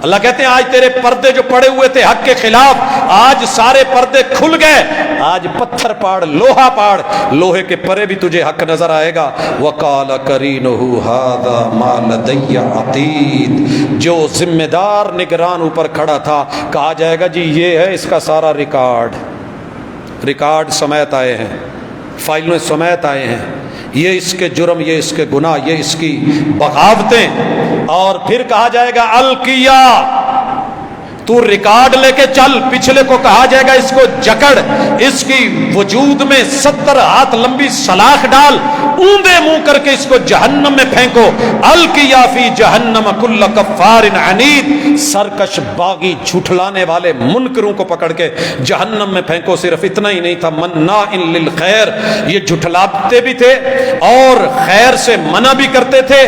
Speaker 1: اللہ کہتے ہیں آج تیرے پردے جو پڑے ہوئے تھے حق کے خلاف, آج سارے پردے کھل گئے. آج پتھر پاڑ, لوہا پاڑ, لوہے کے پرے بھی تجھے حق نظر آئے گا. وقال قرینہ ھذا ما لدی عتید. جو ذمہ دار نگران اوپر کھڑا تھا, کہا جائے گا جی یہ ہے اس کا سارا ریکارڈ سمیت آئے ہیں, فائلوں سمیت آئے ہیں, یہ اس کے جرم, یہ اس کے گناہ, یہ اس کی بغاوتیں. اور پھر کہا جائے گا الکیا, تو ریکارڈ لے کے چل. پچھلے کو کہا جائے گا اس کو جکڑ, اس کی وجود میں 70 ہاتھ لمبی سلاخ ڈال, اوندے منہ کر کے اس کو جہنم میں پھینکو. الکیا فی جہنم کل کفار عنید. سرکش, باغی, جھٹلانے والے منکروں کو پکڑ کے جہنم میں پھینکو. صرف اتنا ہی نہیں تھا, مناع للخیر, یہ جھٹلاتے بھی تھے اور خیر سے منع بھی کرتے تھے,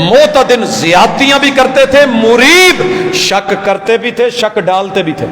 Speaker 1: معتدن زیادتیاں بھی کرتے تھے, مریب, شک کرتے بھی تھے, شک ڈالتے بھی تھے.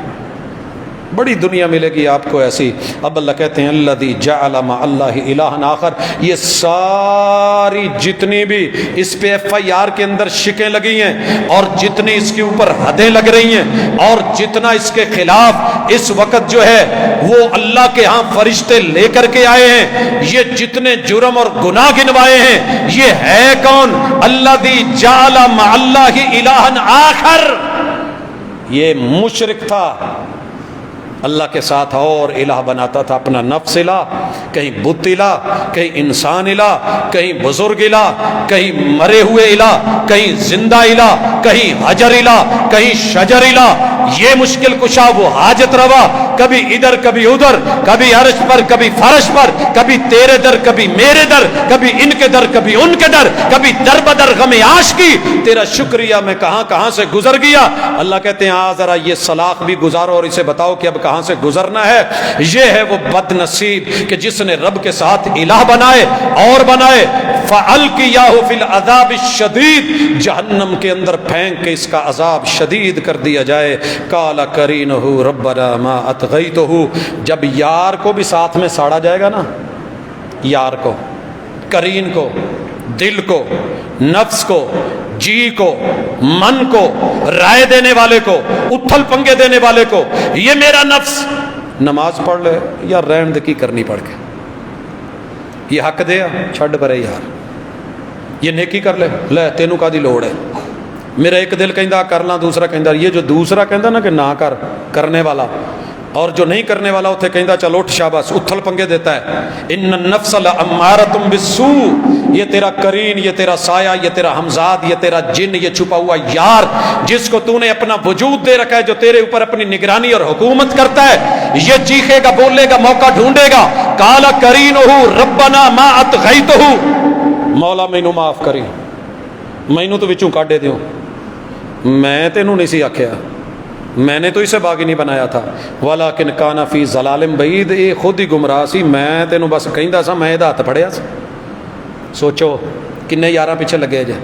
Speaker 1: بڑی دنیا ملے گی آپ کو ایسی. اب اللہ کہتے ہیں الذی جعل مع اللہ الہا آخر. یہ ساری جتنی بھی اس پہ ایف آئی آر کے اندر شکیں لگی ہیں, اور جتنی اس کے اوپر حدیں لگ رہی ہیں, اور جتنا اس کے خلاف اس وقت جو ہے وہ اللہ کے ہاں فرشتے لے کر کے آئے ہیں, یہ جتنے جرم اور گناہ گنوائے ہیں, یہ ہے کون؟ الذی جعل مع اللہ الہا آخر. یہ مشرک تھا, اللہ کے ساتھ اور الہ بناتا تھا. اپنا نفس الہ, کہیں بت الہ, کہیں انسان الہ, کہیں بزرگ الہ, کہیں مرے ہوئے الہ, کہیں زندہ الہ, کہیں حجر الہ, کہیں شجر الہ. یہ مشکل کشا, وہ حاجت روا, کبھی ادھر کبھی ادھر, کبھی عرش پر کبھی فرش پر, کبھی تیرے در کبھی میرے در, کبھی ان کے در کبھی ان کے در, کبھی در بدر غم عاشقی. تیرا شکریہ میں کہاں کہاں سے گزر گیا. اللہ کہتے ہیں آ ذرا یہ سلاخ بھی گزارو اور اسے بتاؤ کہ اب کہاں سے گزرنا ہے. یہ ہے وہ بد نصیب کہ جس نے رب کے ساتھ الہ بنائے اور بنائے. فَأَلْقِيَاهُ فِي الْعَذَابِ الشَّدِيدِ. جہنم کے اندر پھینک کے اس کا عذاب شدید کر دیا جائے. قَالَ قَرِينُهُ رَبَّنَا مَا أَطْغَيْتُهُ. جب یار کو بھی ساتھ میں ساڑا جائے گا نا, یار کو, قرین کو, دل کو, نفس کو, جی کو, من کو, رائے دینے والے کو, اتھل پنگے دینے والے کو, یہ میرا نفس نماز پڑھ لے یا رہن دے کی کرنی پڑھ کے, یہ حق دے چھڈ پرے یار, یہ نیکی کر لے تینوں کا دی لوڑ ہے. میرا ایک دل کہندا کر لاں, دوسرا کہندا. یہ جو دوسرا کہندا نا کہ نہ کر, کرنے والا, اور جو نہیں کرنے والا اتنے کہندا چل اٹھ شاباش, اتھل پنگے دیتا ہے. ان النفس لامارۃ بالسوء. یہ تیرا قرین, یہ تیرا سایہ, یہ تیرا ہمزاد, یہ تیرا جن, یہ چھپا ہوا یار جس کو تو نے اپنا وجود دے رکھا ہے, جو تیرے اوپر اپنی نگرانی اور حکومت کرتا ہے, یہ چیخے گا, بولے گا, موقع ڈھونڈے گا. قال قرینہ ربنا ما اطغیتہ. مولا مینوں معاف کری, مینوں تو وچوں کڈ دیو, میں تینوں نہیں سی آکھیا, میں نے تو اسے باغی نہیں بنایا تھا. وَلَكِنْ كَانَ فِي ظَلَالٍ بَعِيدٍ. یہ خود ہی گمراہ سی, میں تینوں بس کہندا سا, میں ہاتھ پھڑیا سی. سوچو کنے یاراں پیچھے لگے جے.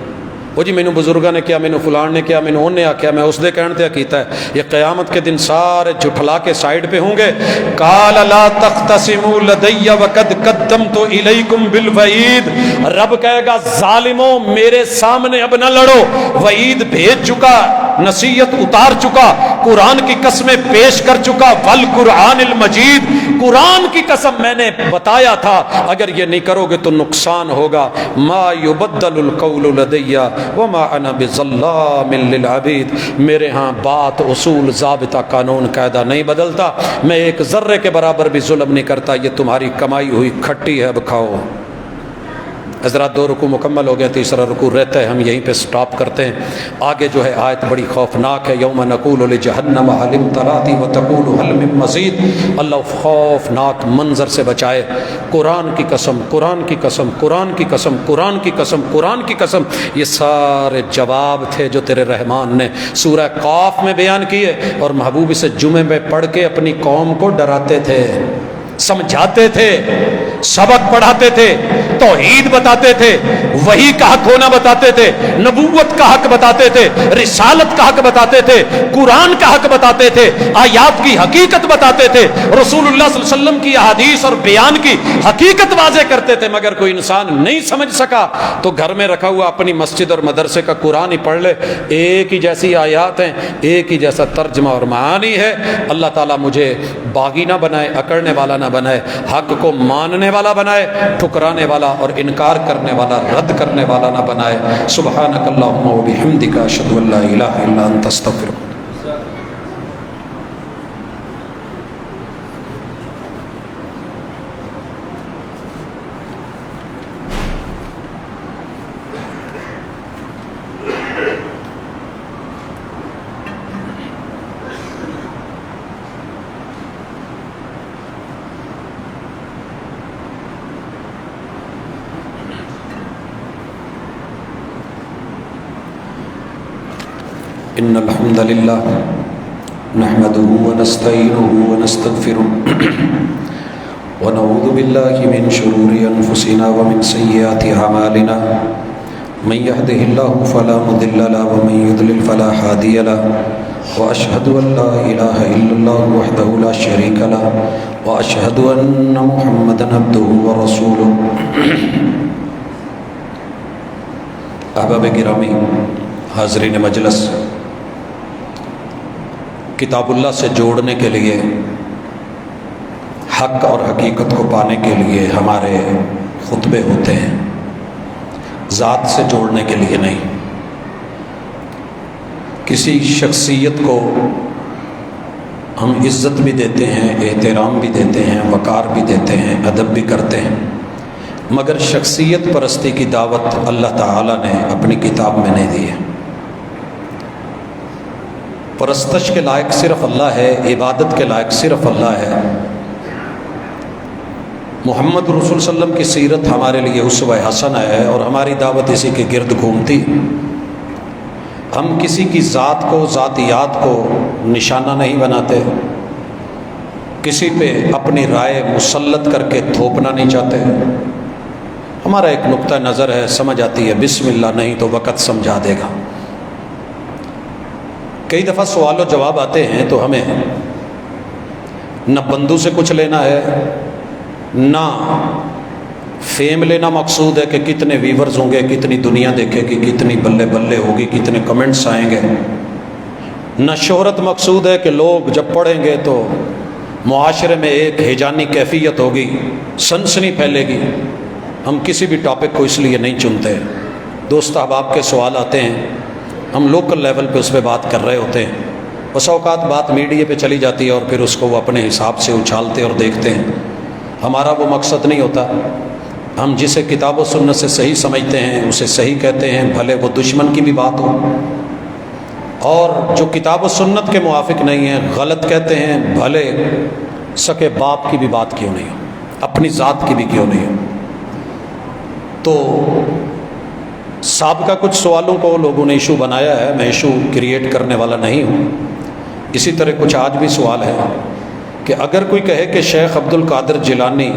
Speaker 1: وہ جی مینوں بزرگاں نے کیا, مینوں فلان نے کیا, مینوں انہیں آکھیا, میں اس دے کہن تے کیتا ہے. یہ قیامت کے دن سارے جھٹلا کے سائیڈ پہ ہوں گے. قال لا تختصموا لدی وقد قدمت الیکم بالوعید. رب کہے گا ظالموں میرے سامنے اب نہ لڑو, وعید بھیج چکا, نصیحت اتار چکا, قرآن کی قسمیں پیش کر چکا. والقرآن المجید, قرآن کی قسم میں نے بتایا تھا, اگر یہ نہیں کرو گے تو نقصان ہوگا. ما یبدل القول لدی وما انا بظلام للعبید. میرے ہاں بات, اصول, ضابطہ, قانون, قاعدہ نہیں بدلتا. میں ایک ذرے کے برابر بھی ظلم نہیں کرتا. یہ تمہاری کمائی ہوئی کھٹی ہے, اب کھاؤ. حضرات 2 رکوع مکمل ہو گئے، تیسرا رکوع رہتا ہے، ہم یہیں پہ سٹاپ کرتے ہیں۔ آگے جو ہے آیت بڑی خوفناک ہے، یوم نقول لجہنم هل امتلأت وتقول هل من مزید۔ اللہ خوفناک منظر سے بچائے۔ قرآن کی قسم، قرآن کی قسم، قرآن کی قسم، قرآن کی قسم، قرآن کی قسم، یہ سارے جواب تھے جو تیرے رحمان نے سورہ قاف میں بیان کیے، اور محبوب اسے جمعے میں پڑھ کے اپنی قوم کو ڈراتے تھے، سمجھاتے تھے، سبق پڑھاتے تھے، توحید بتاتے تھے، وحی کا حق ہونا بتاتے تھے، نبوت کا حق بتاتے تھے، رسالت کا حق بتاتے تھے، قرآن کا حق بتاتے تھے، آیات کی حقیقت بتاتے تھے، رسول اللہ صلی اللہ علیہ وسلم کی احادیث اور بیان کی حقیقت واضح کرتے تھے۔ مگر کوئی انسان نہیں سمجھ سکا تو گھر میں رکھا ہوا اپنی مسجد اور مدرسے کا قرآن ہی پڑھ لے، ایک ہی جیسی آیات ہیں، ایک ہی جیسا ترجمہ اور معانی ہے۔ اللہ تعالیٰ مجھے باغی نہ بنائے، اکڑنے والا نہ بنائے، حق کو ماننے والا بنائے، ٹھکرانے والا اور انکار کرنے والا، رد کرنے والا نہ بنائے۔ سبحانک اللہم و بحمدک، اشہد ان لا الہ الا انت، استغفرک۔ ان الحمد للہ نحمده ونستعینه ونستغفره ونعوذ باللہ من شرور انفسنا ومن سیئات اعمالنا، من يهده الله فلا مضل له ومن يضلل فلا هادي له، واشهد ان لا اله الا الله وحده لا شريك له، واشهد ان محمدا عبده ورسوله۔ احباب گرامی، حاضرین مجلس، کتاب اللہ سے جوڑنے کے لیے، حق اور حقیقت کو پانے کے لیے ہمارے خطبے ہوتے ہیں، ذات سے جوڑنے کے لیے نہیں۔ کسی شخصیت کو ہم عزت بھی دیتے ہیں، احترام بھی دیتے ہیں، وقار بھی دیتے ہیں، ادب بھی کرتے ہیں، مگر شخصیت پرستی کی دعوت اللہ تعالیٰ نے اپنی کتاب میں نہیں دی ہے۔ پرستش کے لائق صرف اللہ ہے، عبادت کے لائق صرف اللہ ہے۔ محمد رسول صلی اللہ علیہ وسلم کی سیرت ہمارے لیے اسوہ حسنہ ہے، اور ہماری دعوت اسی کے گرد گھومتی۔ ہم کسی کی ذات کو، ذاتیات کو نشانہ نہیں بناتے، کسی پہ اپنی رائے مسلط کر کے تھوپنا نہیں چاہتے۔ ہمارا ایک نقطہ نظر ہے، سمجھ آتی ہے بسم اللہ، نہیں تو وقت سمجھا دے گا۔ کئی دفعہ سوال و جواب آتے ہیں تو ہمیں نہ بندوں سے کچھ لینا ہے، نہ فیم لینا مقصود ہے کہ کتنے ویورز ہوں گے، کتنی دنیا دیکھے گی، کتنی بلے بلے ہوگی، کتنے کمنٹس آئیں گے، نہ شہرت مقصود ہے کہ لوگ جب پڑھیں گے تو معاشرے میں ایک ہیجانی کیفیت ہوگی، سنسنی پھیلے گی۔ ہم کسی بھی ٹاپک کو اس لیے نہیں چنتے۔ دوست احباب کے سوال آتے ہیں، ہم لوکل لیول پہ اس پہ بات کر رہے ہوتے ہیں، بس اوقات بات میڈیا پہ چلی جاتی ہے اور پھر اس کو وہ اپنے حساب سے اچھالتے اور دیکھتے ہیں۔ ہمارا وہ مقصد نہیں ہوتا۔ ہم جسے کتاب و سنت سے صحیح سمجھتے ہیں اسے صحیح کہتے ہیں، بھلے وہ دشمن کی بھی بات ہو، اور جو کتاب و سنت کے موافق نہیں ہے غلط کہتے ہیں، بھلے سکے باپ کی بھی بات کیوں نہیں ہو، اپنی ذات کی بھی کیوں نہیں ہو۔ تو سابقہ کچھ سوالوں کو لوگوں نے ایشو بنایا ہے، میں ایشو کریٹ کرنے والا نہیں ہوں۔ اسی طرح کچھ آج بھی سوال ہے کہ اگر کوئی کہے کہ شیخ عبد القادر جیلانی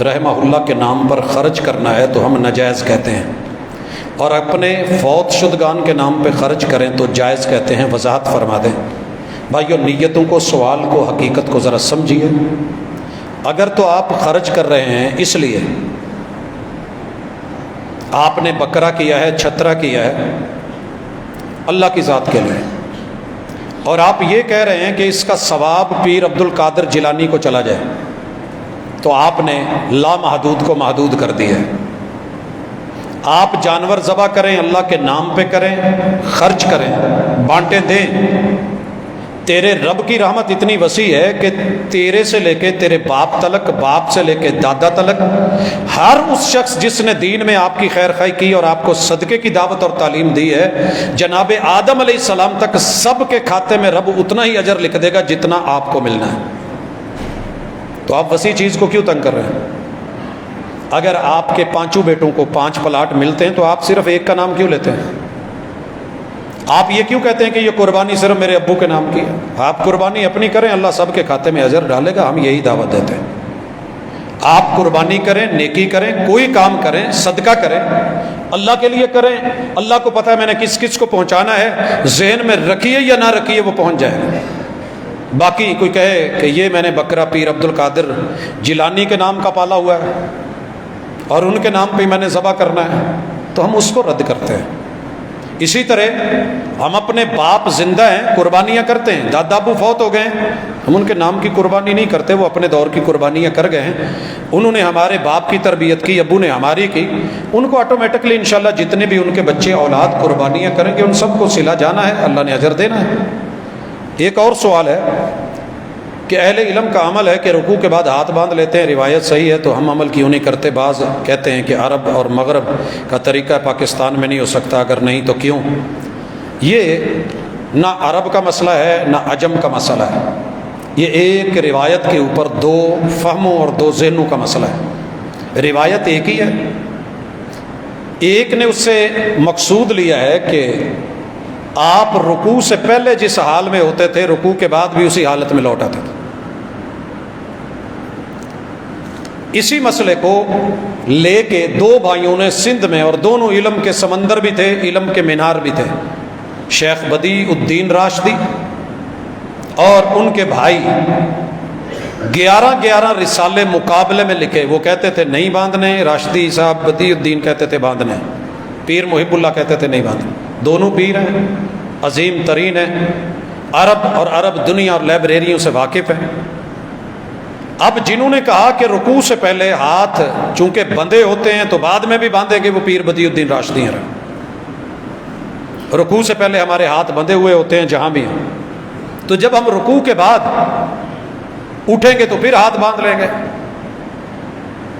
Speaker 1: رحمہ اللہ کے نام پر خرچ کرنا ہے تو ہم ناجائز کہتے ہیں، اور اپنے فوت شدگان کے نام پہ خرچ کریں تو جائز کہتے ہیں۔ وضاحت فرما دیں بھائیو، نیتوں کو، سوال کو، حقیقت کو ذرا سمجھیے۔ اگر تو آپ خرچ کر رہے ہیں اس لیے آپ نے بکرا کیا ہے، چھترا کیا ہے اللہ کی ذات کے لیے، اور آپ یہ کہہ رہے ہیں کہ اس کا ثواب پیر عبد القادر جیلانی کو چلا جائے، تو آپ نے لامحدود کو محدود کر دیا ہے۔ آپ جانور ذبح کریں، اللہ کے نام پہ کریں، خرچ کریں، بانٹیں دیں، تیرے رب کی رحمت اتنی وسیع ہے کہ تیرے سے لے کے تیرے باپ تلک، باپ سے لے کے دادا تلک، ہر اس شخص جس نے دین میں آپ کی خیر خواہی کی اور آپ کو صدقے کی دعوت اور تعلیم دی ہے، جناب آدم علیہ السلام تک سب کے کھاتے میں رب اتنا ہی اجر لکھ دے گا جتنا آپ کو ملنا ہے۔ تو آپ وسیع چیز کو کیوں تنگ کر رہے ہیں؟ اگر آپ کے پانچوں بیٹوں کو 5 پلاٹ ملتے ہیں تو آپ صرف ایک کا نام کیوں لیتے ہیں؟ آپ یہ کیوں کہتے ہیں کہ یہ قربانی صرف میرے ابو کے نام کی ہے؟ آپ قربانی اپنی کریں، اللہ سب کے کھاتے میں اجر ڈالے گا، ہم یہی دعوت دیتے ہیں۔ آپ قربانی کریں، نیکی کریں، کوئی کام کریں، صدقہ کریں، اللہ کے لیے کریں، اللہ کو پتہ ہے میں نے کس کس کو پہنچانا ہے، ذہن میں رکھیے یا نہ رکھیے وہ پہنچ جائے گا۔ باقی کوئی کہے کہ یہ میں نے بکرا پیر عبد القادر جیلانی کے نام کا پالا ہوا ہے اور ان کے نام پہ میں نے ذبح کرنا ہے، تو ہم اس کو رد کرتے ہیں۔ اسی طرح ہم اپنے باپ زندہ ہیں، قربانیاں کرتے ہیں، دادا ابو فوت ہو گئے ہیں، ہم ان کے نام کی قربانی نہیں کرتے، وہ اپنے دور کی قربانیاں کر گئے ہیں، انہوں نے ہمارے باپ کی تربیت کی، ابو نے ہماری کی، ان کو آٹومیٹکلی انشاءاللہ جتنے بھی ان کے بچے اولاد قربانیاں کریں گے ان سب کو صلہ جانا ہے، اللہ نے اجر دینا ہے۔ ایک اور سوال ہے کہ اہل علم کا عمل ہے کہ رکوع کے بعد ہاتھ باندھ لیتے ہیں، روایت صحیح ہے تو ہم عمل کیوں نہیں کرتے؟ بعض کہتے ہیں کہ عرب اور مغرب کا طریقہ پاکستان میں نہیں ہو سکتا، اگر نہیں تو کیوں؟ یہ نہ عرب کا مسئلہ ہے نہ عجم کا مسئلہ ہے، یہ ایک روایت کے اوپر 2 فہموں اور 2 ذہنوں کا مسئلہ ہے۔ روایت ایک ہی ہے، ایک نے اس سے مقصود لیا ہے کہ آپ رکوع سے پہلے جس حال میں ہوتے تھے رکوع کے بعد بھی اسی حالت میں لوٹ آتے تھے۔ اسی مسئلے کو لے کے 2 بھائیوں نے سندھ میں، اور دونوں علم کے سمندر بھی تھے، علم کے مینار بھی تھے، شیخ بدیع الدین راشدی اور ان کے بھائی 11 رسالے مقابلے میں لکھے۔ وہ کہتے تھے نہیں باندھنے، راشدی صاحب بدیع الدین کہتے تھے باندھنے، پیر محب اللہ کہتے تھے نہیں باندھنے۔ دونوں پیر ہیں، عظیم ترین ہیں، عرب اور عرب دنیا اور لائبریریوں سے واقف ہیں۔ اب جنہوں نے کہا کہ رکوع سے پہلے ہاتھ چونکہ بندھے ہوتے ہیں تو بعد میں بھی باندھیں گے، وہ پیر بدیع الدین راشدی ہیں۔ رکوع سے پہلے ہمارے ہاتھ بندھے ہوئے ہوتے ہیں جہاں بھی ہیں، تو جب ہم رکوع کے بعد اٹھیں گے تو پھر ہاتھ باندھ لیں گے۔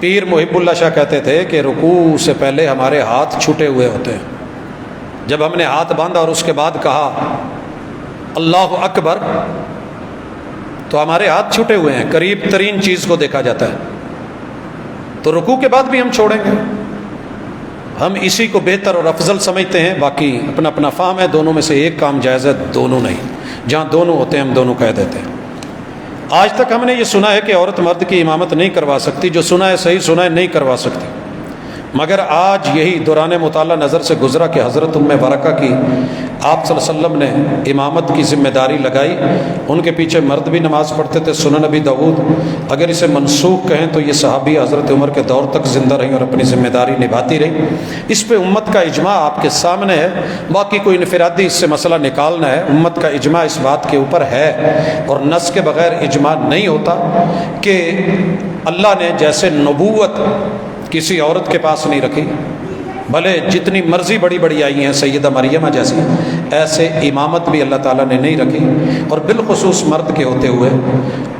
Speaker 1: پیر محب اللہ شاہ کہتے تھے کہ رکوع سے پہلے ہمارے ہاتھ چھٹے ہوئے ہوتے ہیں، جب ہم نے ہاتھ باندھا اور اس کے بعد کہا اللہ اکبر تو ہمارے ہاتھ چھٹے ہوئے ہیں، قریب ترین چیز کو دیکھا جاتا ہے، تو رکوع کے بعد بھی ہم چھوڑیں گے۔ ہم اسی کو بہتر اور افضل سمجھتے ہیں، باقی اپنا اپنا فہم ہے، دونوں میں سے ایک کام جائز ہے، دونوں نہیں، جہاں دونوں ہوتے ہیں ہم دونوں کہہ دیتے ہیں۔ آج تک ہم نے یہ سنا ہے کہ عورت مرد کی امامت نہیں کروا سکتی، جو سنا ہے صحیح سنا ہے، نہیں کروا سکتی، مگر آج یہی دوران مطالعہ نظر سے گزرا کہ حضرت ام ورقہ کی آپ صلی اللہ علیہ وسلم نے امامت کی ذمہ داری لگائی، ان کے پیچھے مرد بھی نماز پڑھتے تھے، سنن نبی داؤد، اگر اسے منسوخ کہیں تو یہ صحابی حضرت عمر کے دور تک زندہ رہی اور اپنی ذمہ داری نبھاتی رہی۔ اس پہ امت کا اجماع آپ کے سامنے ہے، باقی کوئی انفرادی اس سے مسئلہ نکالنا ہے، امت کا اجماع اس بات کے اوپر ہے، اور نص کے بغیر اجماع نہیں ہوتا کہ اللہ نے جیسے نبوت کسی عورت کے پاس نہیں رکھی، بھلے جتنی مرضی بڑی بڑی آئی ہیں سیدہ مریمہ جیسی، ایسے امامت بھی اللہ تعالیٰ نے نہیں رکھی، اور بالخصوص مرد کے ہوتے ہوئے۔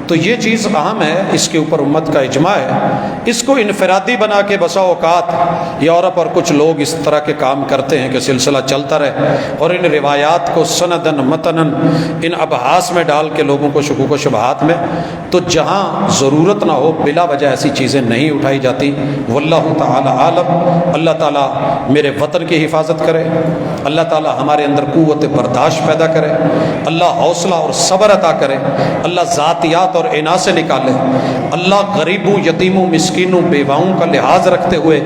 Speaker 1: تو یہ چیز اہم ہے، اس کے اوپر امت کا اجماع ہے۔ اس کو انفرادی بنا کے بسا اوقات یورپ اور کچھ لوگ اس طرح کے کام کرتے ہیں کہ سلسلہ چلتا رہے، اور ان روایات کو سندن متنن ان ابحاث میں ڈال کے لوگوں کو شکوک و شبہات میں، تو جہاں ضرورت نہ ہو بلا وجہ ایسی چیزیں نہیں اٹھائی جاتی۔ واللہ تعالی عالم۔ اللہ تعالیٰ میرے وطن کی حفاظت کرے، اللہ تعالیٰ ہمارے اندر قوت برداشت پیدا کرے، اللہ حوصلہ اور صبر عطا کرے، اللہ ذاتیات اور انا سے نکالے، اللہ غریبوں یتیموں مسکینوں بیواؤں کا لحاظ رکھتے ہوئے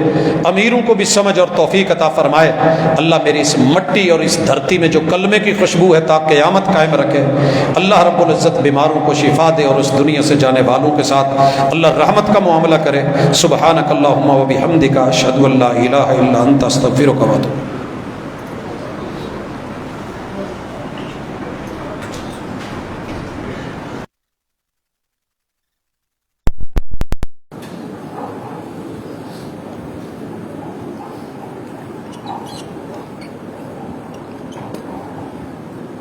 Speaker 1: امیروں کو بھی سمجھ اور توفیق عطا فرمائے۔ اللہ میری اس مٹی اور اس دھرتی میں جو کلمے کی خوشبو ہے تا قیامت قائم رکھے۔ اللہ رب العزت بیماروں کو شفا دے اور اس دنیا سے جانے والوں کے ساتھ اللہ رحمت کا معاملہ کرے۔ سبحانک اللہم و بحمدک، اشہد ان لا الہ الا انت، استغفرک و اتوب۔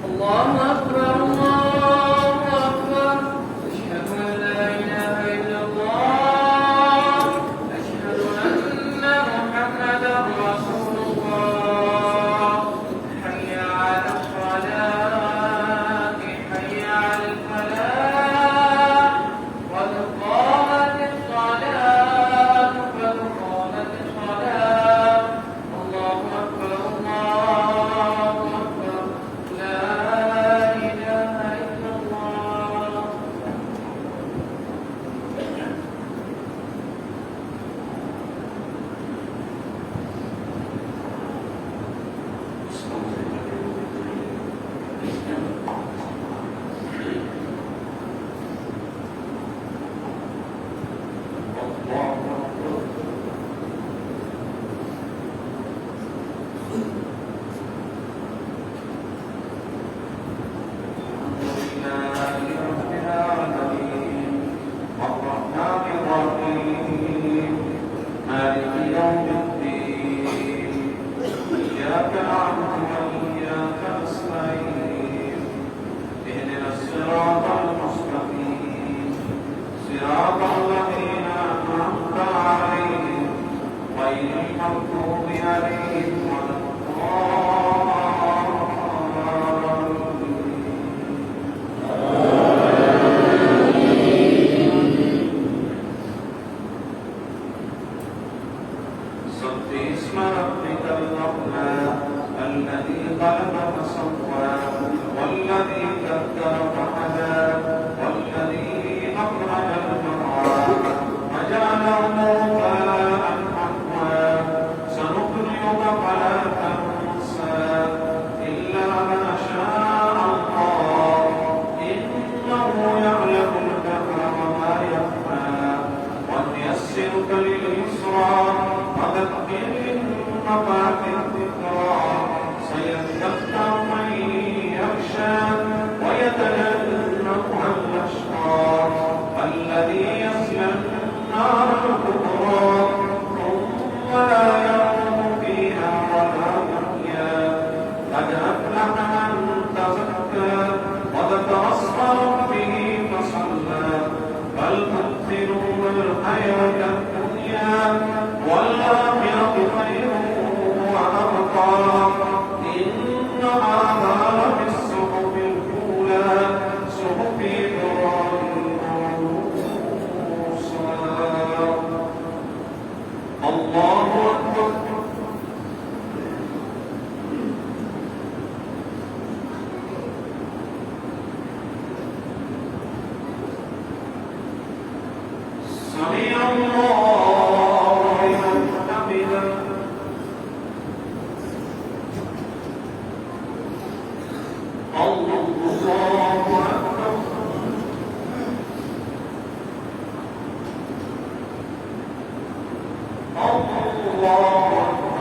Speaker 2: اللہ اکبر اللہ خلق فسوى والذي قدر فهدى والذي أخرج المرعى فجعله غثاء أحوى سنقرئك فلا تنسى إلا ما شاء الله إنه يعلم الجهر وما يخفى ونيسرك لليسرى فذكر إن نفعت الذكرى سيذكر من يخشى ويتجنبها الأشقى الذي يصلى النار الكبرى ثم لا يموت فيها ولا يحيا قد أفلح من تزكى وذكر اسم ربه فصلى بل تؤثرون الحياة الدنيا والآخرة خير وأبقى إن هذا لفي الصحف الأولى صحف إبراهيم وموسى. الله أكبر. سمع الله لمن حمده. الله أكبر. الله أكبر.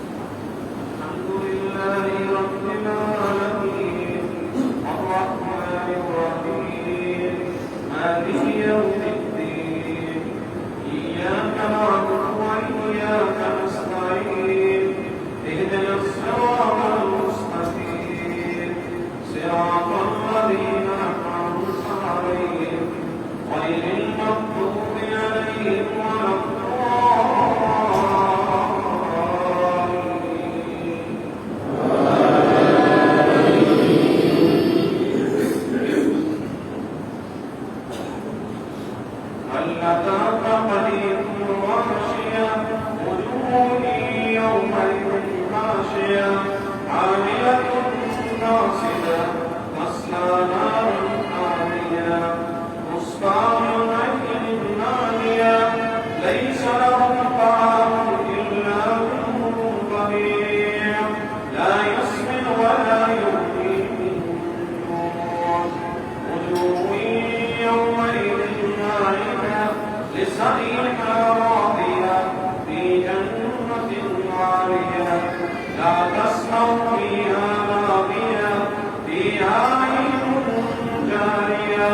Speaker 2: الحمد لله رب العالمين الرحمن الرحيم مالك يوم الدين إياك نعبد وإياك نستعين اهدنا الصراط المستقيم صراط الذين أنعمت عليهم غير المغضوب عليهم ولا هل أتاك حديث الغاشية وجوه يومئذ خاشعة عاملة ناصبة تصلى نارا حامية تسقى من عين آنية ليس لهم طعام إلا من ضريع لا يسمن ولا يغني من جوع وجوه يومئذ ناعمة لسعيها راضية في جنة عالية لا تسمع فيها لاغية فيها عين جارية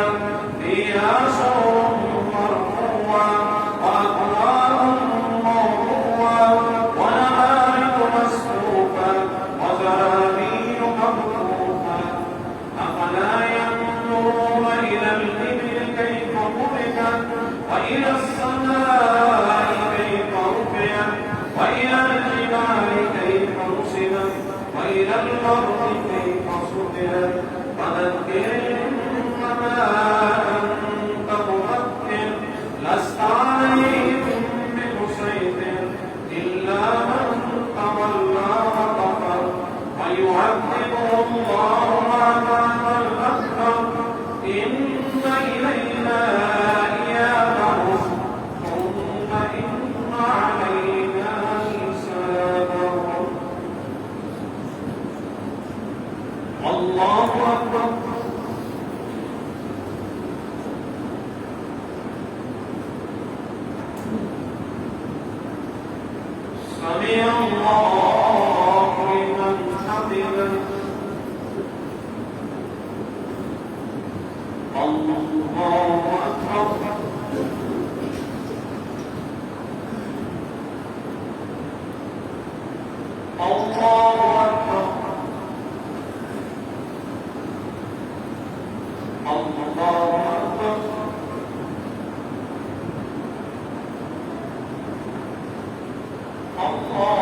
Speaker 2: فيها سرر مرفوعة وأكواب موضوعة ونمارق مصفوفة وزرابي مبثوثة أفلا ينظرون إلى الإبل كيف خلقت وإلى السماء كيف رفعت وإلى الجبال كيف نصبت وإلى الأرض كيف سطحت فذكر إنما أنت مذكر لست عليهم بمسيطر إلا من تولى وكفر ويعذبه الله عذابا الأكبر إن إلينا إيابهم ثم إن علينا حسابهم. الله أكبر. سمع الله لمن حمده. الله أكبر. الله أكبر. الله أكبر. الله